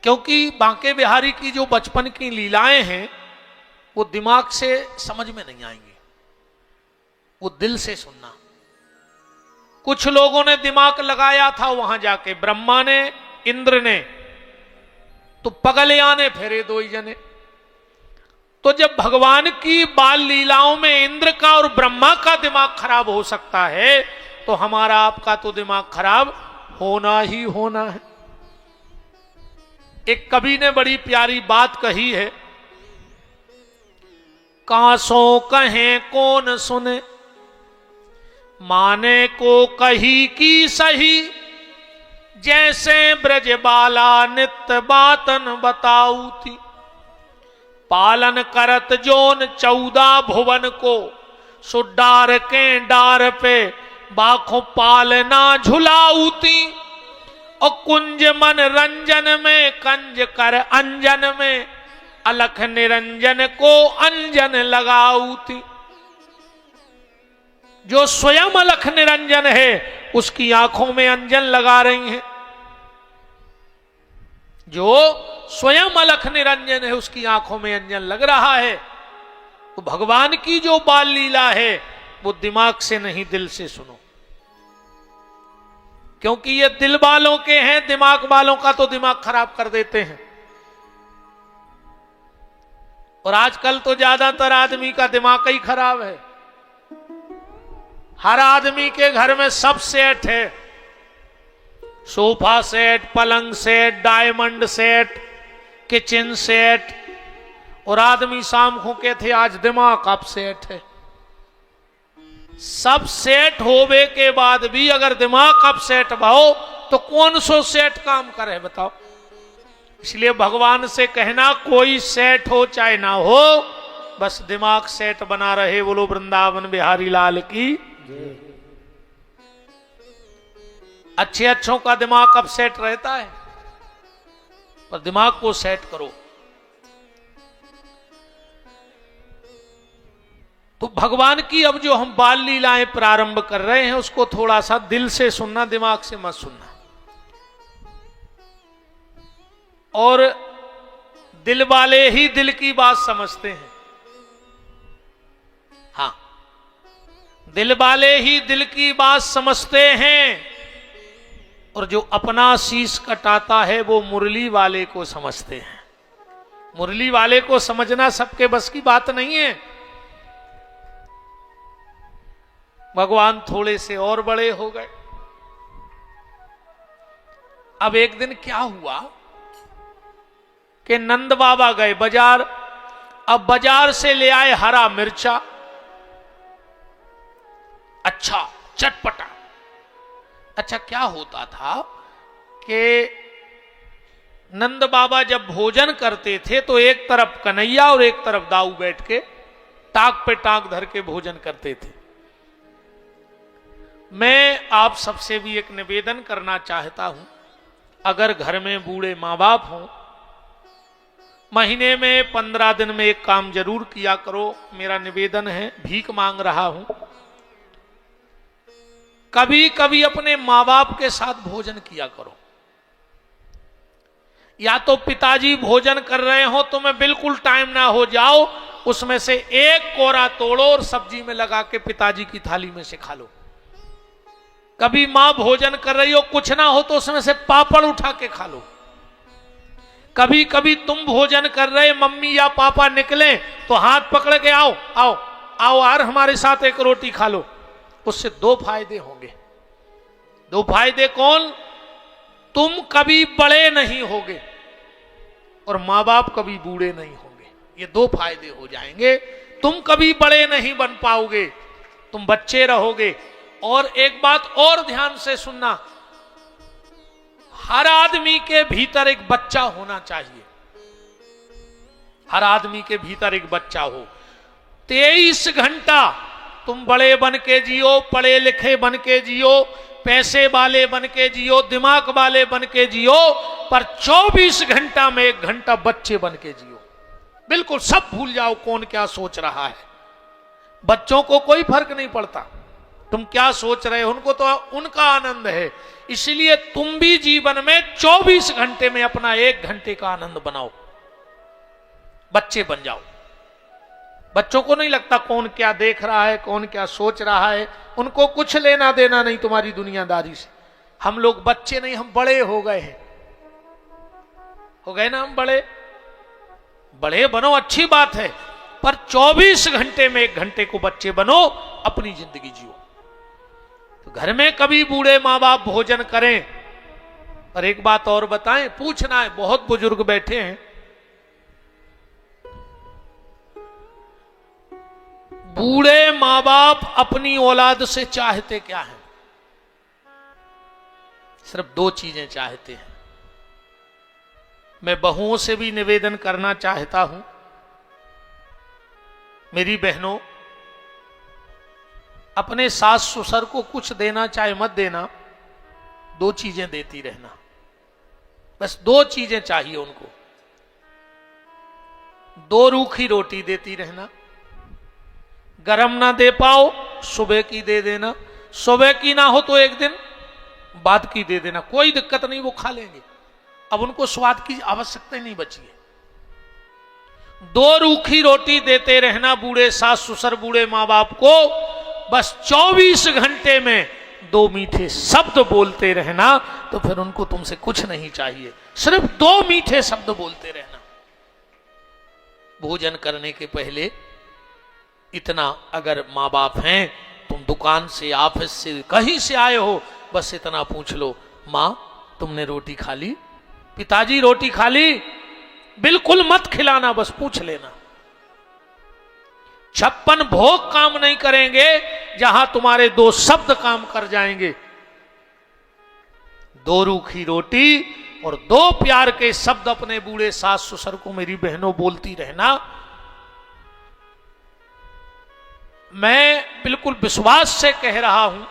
क्योंकि बांके बिहारी की जो बचपन की लीलाएं हैं वो दिमाग से समझ में नहीं आएंगी, वो दिल से सुनना। कुछ लोगों ने दिमाग लगाया था वहां जाके, ब्रह्मा ने इंद्र ने, तो पगलियाने फेरे 2 ही जने। तो जब भगवान की बाल लीलाओं में इंद्र का और ब्रह्मा का दिमाग खराब हो सकता है, तो हमारा आपका तो दिमाग खराब होना ही होना है। एक कवि ने बड़ी प्यारी बात कही है, कासों कहें कौन सुने, माने को कही की सही, जैसे ब्रज बाला नित्य बातन बताऊ थी, पालन करत जोन 14 भुवन को, सो डार के डार पे बाखों पालना झुलाऊती, और कुंज मन रंजन में कंज कर अंजन में, अलख निरंजन को अंजन लगाऊती। जो स्वयं अलख निरंजन है उसकी आंखों में अंजन लगा रही हैं, जो स्वयं अलख निरंजन है उसकी आंखों में अंजन लग रहा है। तो भगवान की जो बाल लीला है वो दिमाग से नहीं दिल से सुनो, क्योंकि ये दिल वालों के हैं, दिमाग वालों का तो दिमाग खराब कर देते हैं। और आजकल तो ज्यादातर आदमी का दिमाग ही खराब है। हर आदमी के घर में सब सेट है, सोफा सेट, पलंग set, diamond set, kitchen set, और आदमी शाम को कहते आज दिमाग अप सेट है। सब सेट होवे के बाद भी अगर दिमाग अप सेट भाओ तो कौन सो सेट काम करे बताओ। इसलिए भगवान से कहना कोई सेट हो चाहे ना हो, बस दिमाग सेट बना रहे। बोलो वृंदावन बिहारी लाल की। अच्छे अच्छों का दिमाग कब सेट रहता है, पर दिमाग को सेट करो। तो भगवान की अब जो हम बाल लीलाएं प्रारंभ कर रहे हैं उसको थोड़ा सा दिल से सुनना, दिमाग से मत सुनना। और दिल वाले ही दिल की बात समझते हैं। हाँ, दिल वाले ही दिल की बात समझते हैं, और जो अपना शीश कटाता है वो मुरली वाले को समझते हैं। मुरली वाले को समझना सबके बस की बात नहीं है। भगवान थोड़े से और बड़े हो गए। अब एक दिन क्या हुआ कि नंद बाबा गए बाजार। अब बाजार से ले आए हरा मिर्चा, अच्छा चटपटा। अच्छा, क्या होता था कि नंद बाबा जब भोजन करते थे तो एक तरफ कन्हैया और एक तरफ दाऊ बैठ के टाक पे टाक धर के भोजन करते थे। मैं आप सबसे भी एक निवेदन करना चाहता हूं, अगर घर में बूढ़े मां बाप हों, महीने में 15 दिन में एक काम जरूर किया करो। मेरा निवेदन है, भीख मांग रहा हूं, कभी कभी अपने मां बाप के साथ भोजन किया करो। या तो पिताजी भोजन कर रहे हो तो मैं बिल्कुल टाइम ना हो जाओ, उसमें से एक कोरा तोड़ो और सब्जी में लगा के पिताजी की थाली में से खा लो। कभी मां भोजन कर रही हो, कुछ ना हो तो उसमें से पापड़ उठा के खा लो। कभी कभी तुम भोजन कर रहे, मम्मी या पापा निकले तो हाथ पकड़ के आओ आओ आओ यार हमारे साथ एक रोटी खा लो। उससे दो फायदे होंगे। दो फायदे कौन? तुम कभी बड़े नहीं होगे और मां बाप कभी बूढ़े नहीं होंगे। ये दो फायदे हो जाएंगे। तुम कभी बड़े नहीं बन पाओगे, तुम बच्चे रहोगे। और एक बात और ध्यान से सुनना, हर आदमी के भीतर एक बच्चा होना चाहिए। हर आदमी के भीतर एक बच्चा हो। 23 घंटा तुम बड़े बन के जियो, पढ़े लिखे बन के जियो, पैसे वाले बन के जियो, दिमाग वाले बन के जियो, पर 24 घंटा में 1 घंटा बच्चे बन के जियो। बिल्कुल सब भूल जाओ कौन क्या सोच रहा है। बच्चों को कोई फर्क नहीं पड़ता तुम क्या सोच रहे हो, उनको तो उनका आनंद है। इसलिए तुम भी जीवन में 24 घंटे में अपना 1 घंटे का आनंद बनाओ, बच्चे बन जाओ। बच्चों को नहीं लगता कौन क्या देख रहा है, कौन क्या सोच रहा है, उनको कुछ लेना देना नहीं तुम्हारी दुनियादारी से। हम लोग बच्चे नहीं, हम बड़े हो गए हैं। हो गए ना हम बड़े? बड़े बनो, अच्छी बात है, पर 24 घंटे में 1 घंटे को बच्चे बनो, अपनी जिंदगी जियो। तो घर में कभी बूढ़े मां बाप भोजन करें। और एक बात और बताएं, पूछना है, बहुत बुजुर्ग बैठे हैं, बूढ़े मां बाप अपनी औलाद से चाहते क्या है? सिर्फ 2 चीजें चाहते हैं। मैं बहुओं से भी निवेदन करना चाहता हूं, मेरी बहनों, अपने सास ससुर को कुछ देना चाहे मत देना, 2 चीजें देती रहना। बस 2 चीजें चाहिए उनको। 2 रूखी रोटी देती रहना। गरम ना दे पाओ, सुबह की दे देना। सुबह की ना हो तो एक दिन बाद की दे देना, कोई दिक्कत नहीं, वो खा लेंगे। अब उनको स्वाद की आवश्यकता नहीं बची है। 2 रूखी रोटी देते रहना बूढ़े सास ससुर, बूढ़े मां बाप को। बस 24 घंटे में 2 मीठे शब्द बोलते रहना, तो फिर उनको तुमसे कुछ नहीं चाहिए, सिर्फ 2 मीठे शब्द बोलते रहना। भोजन करने के पहले इतना, अगर मां बाप हैं, तुम दुकान से, ऑफिस से, कहीं से आए हो, बस इतना पूछ लो, मां तुमने रोटी खा ली? पिताजी रोटी खा ली? बिल्कुल मत खिलाना, बस पूछ लेना। 56 भोग काम नहीं करेंगे जहां तुम्हारे 2 शब्द काम कर जाएंगे। 2 रूखी रोटी और 2 प्यार के शब्द अपने बूढ़े सास ससुर को, मेरी बहनों, बोलती रहना। मैं बिल्कुल विश्वास से कह रहा हूं,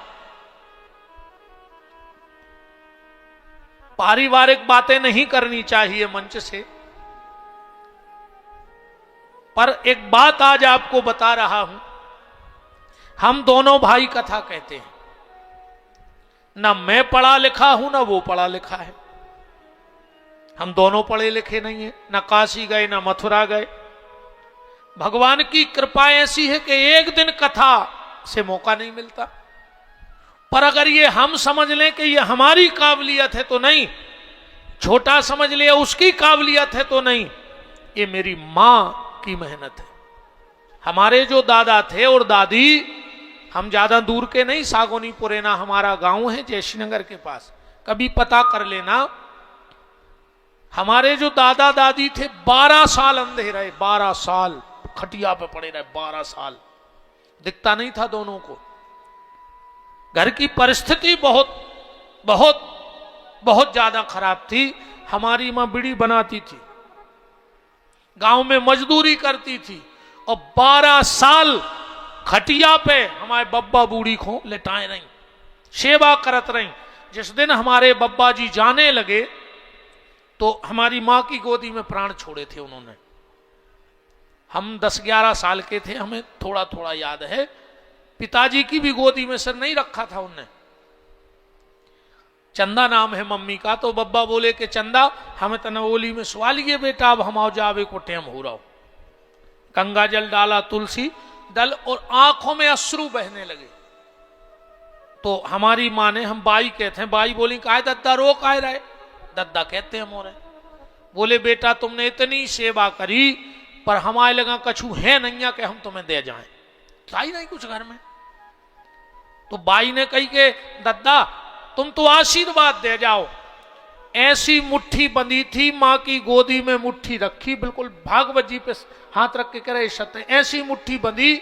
पारिवारिक बातें नहीं करनी चाहिए मंच से, पर एक बात आज आपको बता रहा हूं। हम दोनों भाई कथा कहते हैं, ना मैं पढ़ा लिखा हूं ना वो पढ़ा लिखा है। हम दोनों पढ़े लिखे नहीं है, ना काशी गए ना मथुरा गए। भगवान की कृपा ऐसी है कि एक दिन कथा से मौका नहीं मिलता। पर अगर ये हम समझ लें कि ये हमारी काबिलियत है तो नहीं, छोटा समझ लिया उसकी काबिलियत है तो नहीं, ये मेरी मां की मेहनत है। हमारे जो दादा थे और दादी, हम ज्यादा दूर के नहीं, सागोनी पुरेना हमारा गांव है जयश्रीनगर के पास, कभी पता कर लेना। हमारे जो दादा दादी थे 12 साल अंधे रहे, 12 साल खटिया पे पड़े रहे, 12 साल दिखता नहीं था दोनों को। घर की परिस्थिति बहुत बहुत बहुत ज्यादा खराब थी। हमारी मां बीड़ी बनाती थी, गांव में मजदूरी करती थी, और 12 साल खटिया पे हमारे बब्बा बूढ़ी को लेटाए रही, सेवा करत रही। जिस दिन हमारे बब्बा जी जाने लगे तो हमारी मां की गोदी में प्राण छोड़े थे उन्होंने। हम 10-11 साल के थे, हमें थोड़ा थोड़ा याद है। पिताजी की भी गोदी में सिर नहीं रखा था उनने। चंदा नाम है मम्मी का, तो बब्बा बोले कि चंदा हमें तनवोली में सवा लिए बेटा, अब हम आओ जावे को टेम हो रहा हो। गंगा जल डाला, तुलसी दल, और आंखों में अश्रु बहने लगे। तो हमारी माँ ने, हम बाई कहते हैं, बाई बोली काय दद्दा रो काय रहे, दद्दा कहते हैं मोरे। बोले बेटा तुमने इतनी सेवा करी, पर हमारे लगा कछु है नहीं कि हम तुम्हें दे जाएं, था ही नहीं कुछ घर में। तो बाई ने कही कि दद्दा तुम तो आशीर्वाद दे जाओ। ऐसी मुट्ठी बंधी थी, मां की गोदी में मुट्ठी रखी, बिल्कुल भागवत जी पे हाथ रख के करे सत्य, ऐसी मुट्ठी बंधी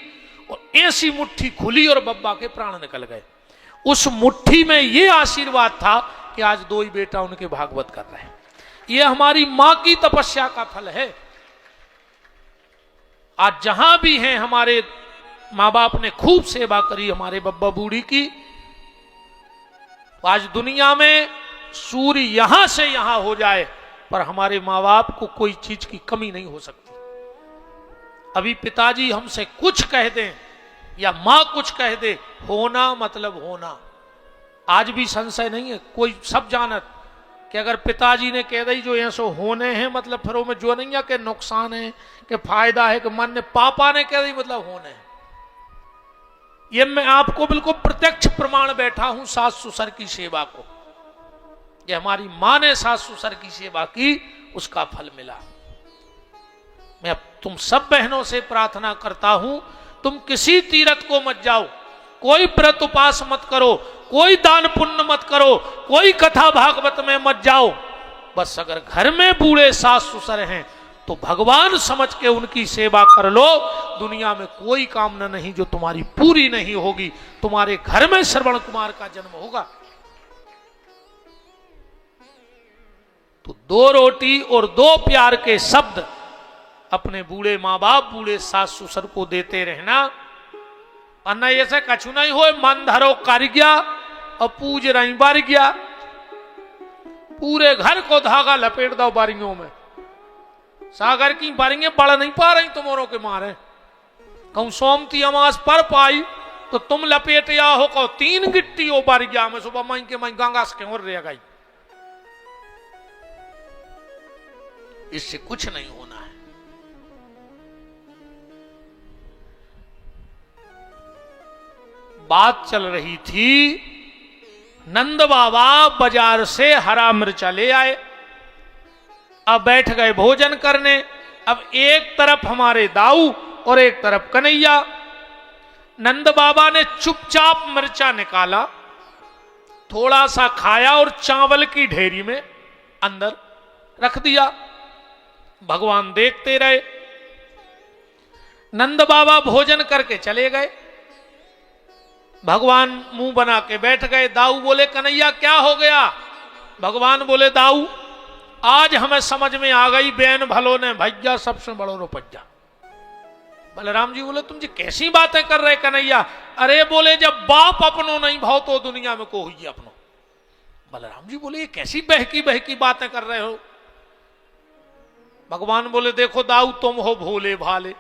और ऐसी मुट्ठी खुली और बब्बा के प्राण निकल गए। उस मुट्ठी में ये आशीर्वाद था कि आज 2 ही बेटा उनके भागवत कर रहे हैं। ये हमारी मां की तपस्या का फल है। आज जहां भी हैं, हमारे मां बाप ने खूब सेवा करी हमारे बब्बा बूढ़ी की। आज दुनिया में सूर्य यहां से यहां हो जाए, पर हमारे मां बाप को कोई चीज की कमी नहीं हो सकती। अभी पिताजी हमसे कुछ कह दें या मां कुछ कह दे, होना मतलब होना। आज भी संशय नहीं है, कोई सब जानत कि अगर पिताजी ने कह दी जो ऐसो होने हैं, मतलब फिर में जो नहीं है कि नुकसान है कि फायदा है, कि मन ने पापा ने कह दी मतलब होने हैं। ये मैं आपको बिल्कुल प्रत्यक्ष प्रमाण बैठा हूं सास ससुर की सेवा को। ये हमारी मां ने सास ससुर की सेवा की, उसका फल मिला। मैं अब तुम सब बहनों से प्रार्थना करता हूं, तुम किसी तीर्थ को मत जाओ, कोई व्रत उपास मत करो, कोई दान पुण्य मत करो, कोई कथा भागवत में मत जाओ। बस अगर घर में बूढ़े सास ससुर हैं तो भगवान समझ के उनकी सेवा कर लो। दुनिया में कोई कामना नहीं जो तुम्हारी पूरी नहीं होगी। तुम्हारे घर में श्रवण कुमार का जन्म होगा तो 2 रोटी और 2 प्यार के शब्द अपने बूढ़े माँ बाप, बूढ़े सास ससुर को देते रहना। और न ऐसे कछु नहीं हो, मन धरो कर गया और पूज रही बार गया। पूरे घर को धागा लपेट दो बारियों में। सागर की बारियां बढ़ नहीं पा रही तुम्हारों के मारे। कहूं सोमती अमास पर पाई तो तुम लपेट या हो, कहो 3 गिट्टी हो बारिया में, सुबह माई के माई गंगा से और रह गई। इससे कुछ नहीं होना है। बात चल रही थी, नंद बाबा बाजार से हरा मिर्चा ले आए। अब बैठ गए भोजन करने। अब एक तरफ हमारे दाऊ और एक तरफ कन्हैया। नंद बाबा ने चुपचाप मिर्चा निकाला, थोड़ा सा खाया और चावल की ढेरी में अंदर रख दिया। भगवान देखते रहे। नंद बाबा भोजन करके चले गए। भगवान मुंह बना के बैठ गए। दाऊ बोले कन्हैया क्या हो गया? भगवान बोले दाऊ आज हमें समझ में आ गई, बेन भलो ने भैया सबसे बड़ो रुपया। बलराम जी बोले तुम जी कैसी बातें कर रहे कन्हैया। अरे बोले जब बाप अपनो नहीं भाव तो दुनिया में को हुई अपनो। बलराम जी बोले ये कैसी बहकी बहकी बातें कर रहे हो। भगवान बोले देखो दाऊ तुम हो भोले भाले,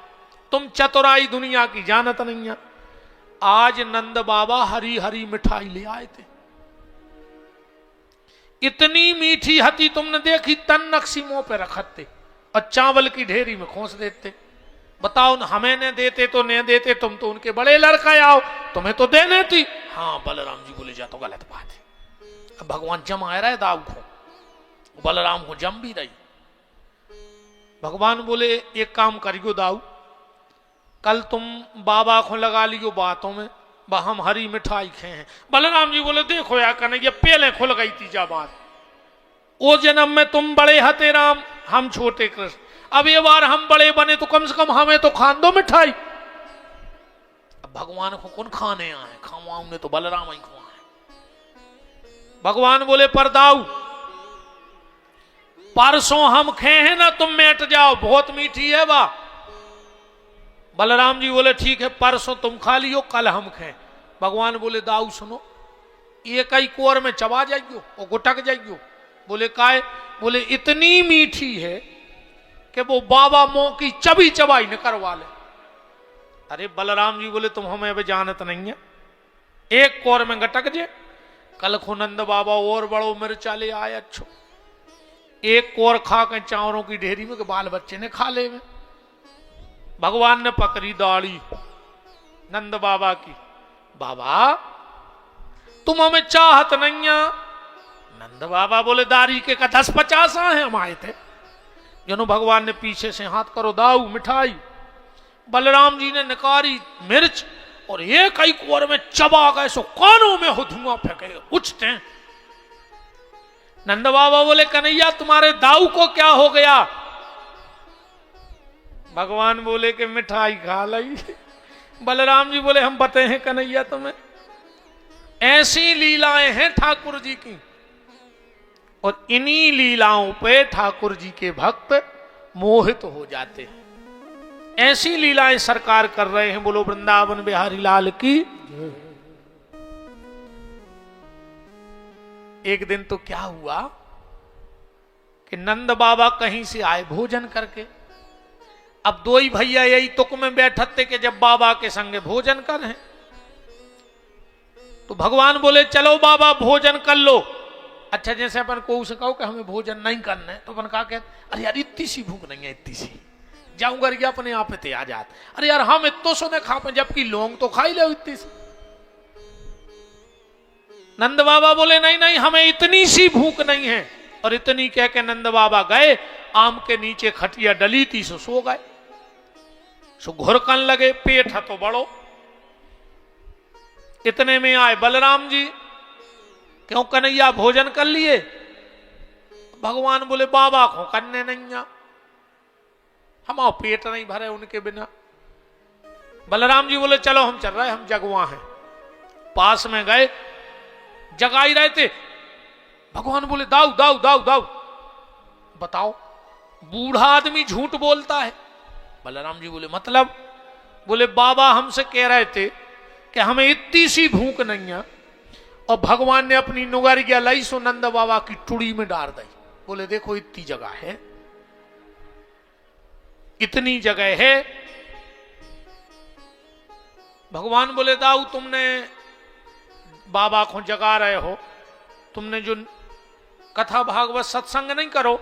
तुम चतुराई दुनिया की जानत नहीं है। आज नंद बाबा हरी हरी मिठाई ले आए थे, इतनी मीठी हती तुमने देखी, तन नक्सी मुंह पे रखते और चावल की ढेरी में खोस देते। बताओ हमें न देते तो न देते, तुम तो उनके बड़े लड़का आओ, तुम्हें तो देने थी। हाँ बलराम जी बोले जा तो गलत बात है। अब भगवान जम आ रहा है दाऊ को, बलराम को जम भी रही। भगवान बोले एक काम करियो दाऊ, कल तुम बाबा को लगा लियो बातों में, हम हरी मिठाई खाए हैं। बलराम जी बोले देखो यार कन्हैया पहले खुल गई थी जा बात, ओ जन्म में तुम बड़े हते राम, हम छोटे कृष्ण, अब ये बार हम बड़े बने तो कम से कम हमें तो खान दो मिठाई। अब भगवान को कौन खाने आए, खावाऊंगे तो बलराम ही खुआए। भगवान बोले पर दाऊ परसों हम खाए हैं ना, तुम बैठ जाओ, बहुत मीठी है वाह। बलराम जी बोले ठीक है परसों तुम खा लियो, कल हम खाएं। भगवान बोले दाऊ सुनो, एक ही कोर में चबा जाइयो और गुटक जाइयो। बोले काहे? बोले इतनी मीठी है कि वो बाबा मोह की चबी चबाई न करवा ले। अरे बलराम जी बोले तुम हमें अभी जानत नहीं है, एक कोर में गटक जे। कल खुनंद बाबा और बड़ो मिर्चा ले आए अच्छो, एक कोर खा के चावरों की ढेरी में के बाल बच्चे ने खा ले में। भगवान ने पकड़ी दाढ़ी नंद बाबा की, बाबा तुम हमें चाहत नहीं है। नंद बाबा बोले दाढ़ी के का 10-50 हैं हम आए थे। जनो भगवान ने पीछे से हाथ करो दाऊ मिठाई, बलराम जी ने निकारी मिर्च और एक ही कोर में चबा गए, सो कानों में हो धुआं फेंके उठते हैं। नंद बाबा बोले कन्हैया तुम्हारे दाऊ को क्या हो गया? भगवान बोले कि मिठाई खा ली। बलराम जी बोले हम बते हैं कन्हैया तुम्हें, ऐसी लीलाएं हैं ठाकुर जी की, और इन्हीं लीलाओं पे ठाकुर जी के भक्त मोहित हो जाते हैं। ऐसी लीलाएं सरकार कर रहे हैं। बोलो वृंदावन बिहारी लाल की। एक दिन तो क्या हुआ कि नंद बाबा कहीं से आए भोजन करके। अब दो ही भैया यही तुक में बैठते थे कि जब बाबा के संगे भोजन कर हैं, तो भगवान बोले चलो बाबा भोजन कर लो। अच्छा जैसे अपन को उसे कहो कि हमें भोजन नहीं करना है, तो अपन कहा कहते अरे यार इतनी सी भूख नहीं है, इतनी सी जाऊंगा ये अपने आप पे आ जात। अरे यार हम इतो सोने खा पे, जबकि लोग तो खा ही ले इतनी सी। नंद बाबा बोले नहीं नहीं हमें इतनी सी भूख नहीं है। और इतनी कह के नंद बाबा गए, आम के नीचे खटिया डली थी, सो गए। सो घुरकन लगे, पेट है तो बड़ो। इतने में आए बलराम जी, क्यों कन्हैया भोजन कर लिए? भगवान बोले बाबा को करने नहीं आ, हमारा पेट नहीं भरे उनके बिना। बलराम जी बोले चलो हम चल रहे, हम जगवा हैं। पास में गए, जगा ही रहे थे। भगवान बोले दाऊ दाऊ दाऊ दाऊ बताओ, बूढ़ा आदमी झूठ बोलता है। बलराम जी बोले मतलब? बोले बाबा हमसे कह रहे थे कि हमें इतनी सी भूख नहीं है, और भगवान ने अपनी नुगरिया लाई सो नंद बाबा की टुड़ी में डाल दी। बोले देखो इतनी जगह है, इतनी जगह है। भगवान बोले दाऊ तुमने बाबा को जगा रहे हो, तुमने जो कथा भागवत सत्संग नहीं करो।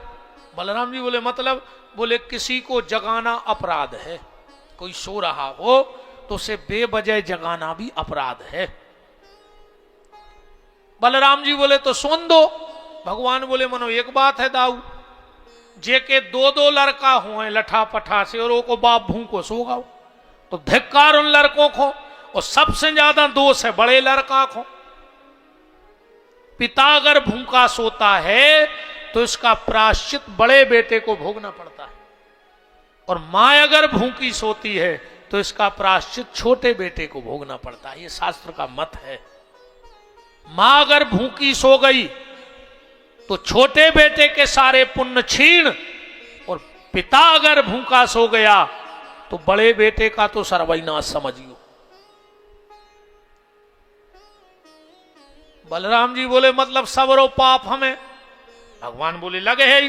बलराम जी बोले मतलब? बोले किसी को जगाना अपराध है, कोई सो रहा हो तो उसे बेवजह जगाना भी अपराध है। बलराम जी बोले तो सुन दो। भगवान बोले मनो एक बात है दाऊ, जे के 2-2 लड़का हुए लठा पठा से और वो को बाप भूखो सो गाओ, तो धिक्कार उन लड़कों को। और सबसे ज्यादा दोष है बड़े लड़का को। पिता अगर भूखा सोता है तो इसका प्रायश्चित बड़े बेटे को भोगना पड़ता है, और मां अगर भूखी सोती है तो इसका प्रायश्चित छोटे बेटे को भोगना पड़ता है। ये शास्त्र का मत है। मां अगर भूखी सो गई तो छोटे बेटे के सारे पुण्य छीण, और पिता अगर भूखा सो गया तो बड़े बेटे का तो सर्वनाश समझियो। बलराम जी बोले मतलब सबरो पाप हमें? भगवान बोले लगे है ही।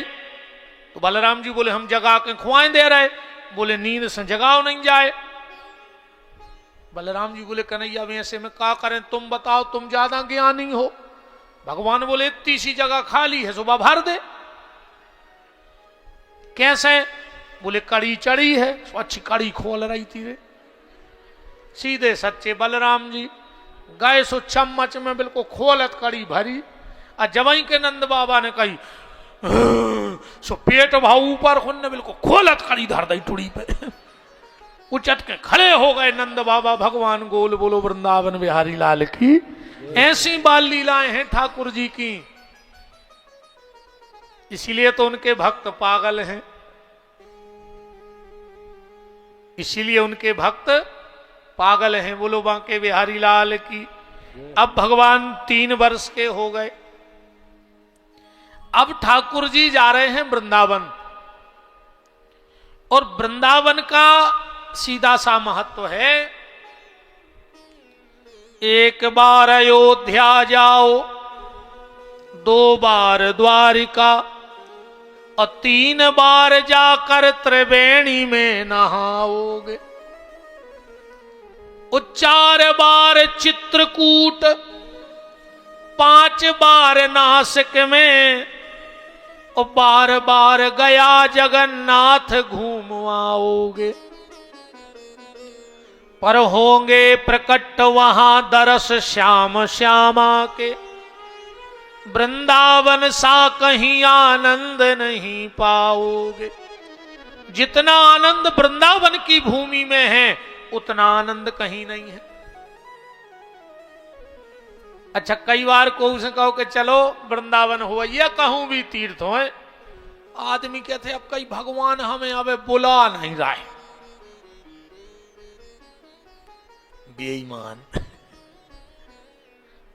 तो बलराम जी बोले हम जगा के खुआएं दे रहे। बोले नींद से जगाओ नहीं जाए। बलराम जी बोले कन्हैया में ऐसे में क्या करें, तुम बताओ, तुम ज्यादा ज्ञानी हो। भगवान बोले इतनी सी जगह खाली है, सुबह भर दे। कैसे? बोले कड़ी चढ़ी है, अच्छी कड़ी खोल रही थी रे। सीधे सच्चे बलराम जी गए सो चम्मच में बिल्कुल खोलत कड़ी भरी। और जवाई के नंद बाबा ने कही सो पेट भाव ऊपर खुन्ने बिल्कुल खोलत कड़ी धर दी टुड़ी पे। उचट के खड़े हो गए नंद बाबा। भगवान गोल बोलो वृंदावन बिहारी लाल की। ऐसी बाल लीलाएं हैं ठाकुर जी की, इसीलिए तो उनके भक्त पागल हैं, इसीलिए उनके भक्त पागल हैं। बोलो बांके बिहारी लाल की। अब भगवान 3 वर्ष के हो गए। अब ठाकुर जी जा रहे हैं वृंदावन। और वृंदावन का सीधा सा महत्व है, एक बार अयोध्या जाओ, 2 बार द्वारिका, और 3 बार जाकर त्रिवेणी में नहाओगे। और 4 बार चित्रकूट, 5 बार नासिक में, और बार बार गया जगन्नाथ घूम आओगे। पर होंगे प्रकट वहां दरस श्याम श्यामा के, वृंदावन सा कहीं आनंद नहीं पाओगे। जितना आनंद वृंदावन की भूमि में है उतना आनंद कहीं नहीं है। अच्छा, कई बार को उसे कहो कि चलो वृंदावन हो या कहूं भी तीर्थ हो, आदमी कहते अब कई भगवान हमें अब बुला नहीं रहा है। बेईमान।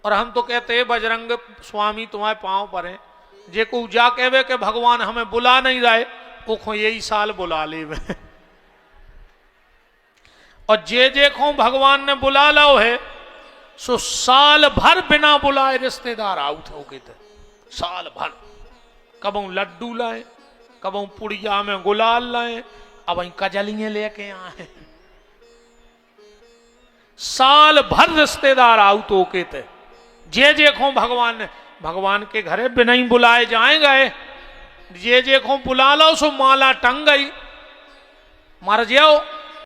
और हम तो कहते हैं बजरंग स्वामी तुम्हारे पांव पर हैं, जे को जा कहवे कि भगवान हमें बुला नहीं रहे, वो यही साल बुला ले। और जे को भगवान ने बुला लो है, सो साल भर बिना बुलाए रिश्तेदार आउट हो गए थे। साल भर कबों लड्डू लाए, कबों पुड़िया में गुलाल लाए, अब वहीं कजलियां लेके आए। साल भर रिश्तेदार आउट होके थे। जे को भगवान के घरे बिना ही बुलाए जाएंगे। जे को बुला लो सो माला टंग गई, मर जाओ।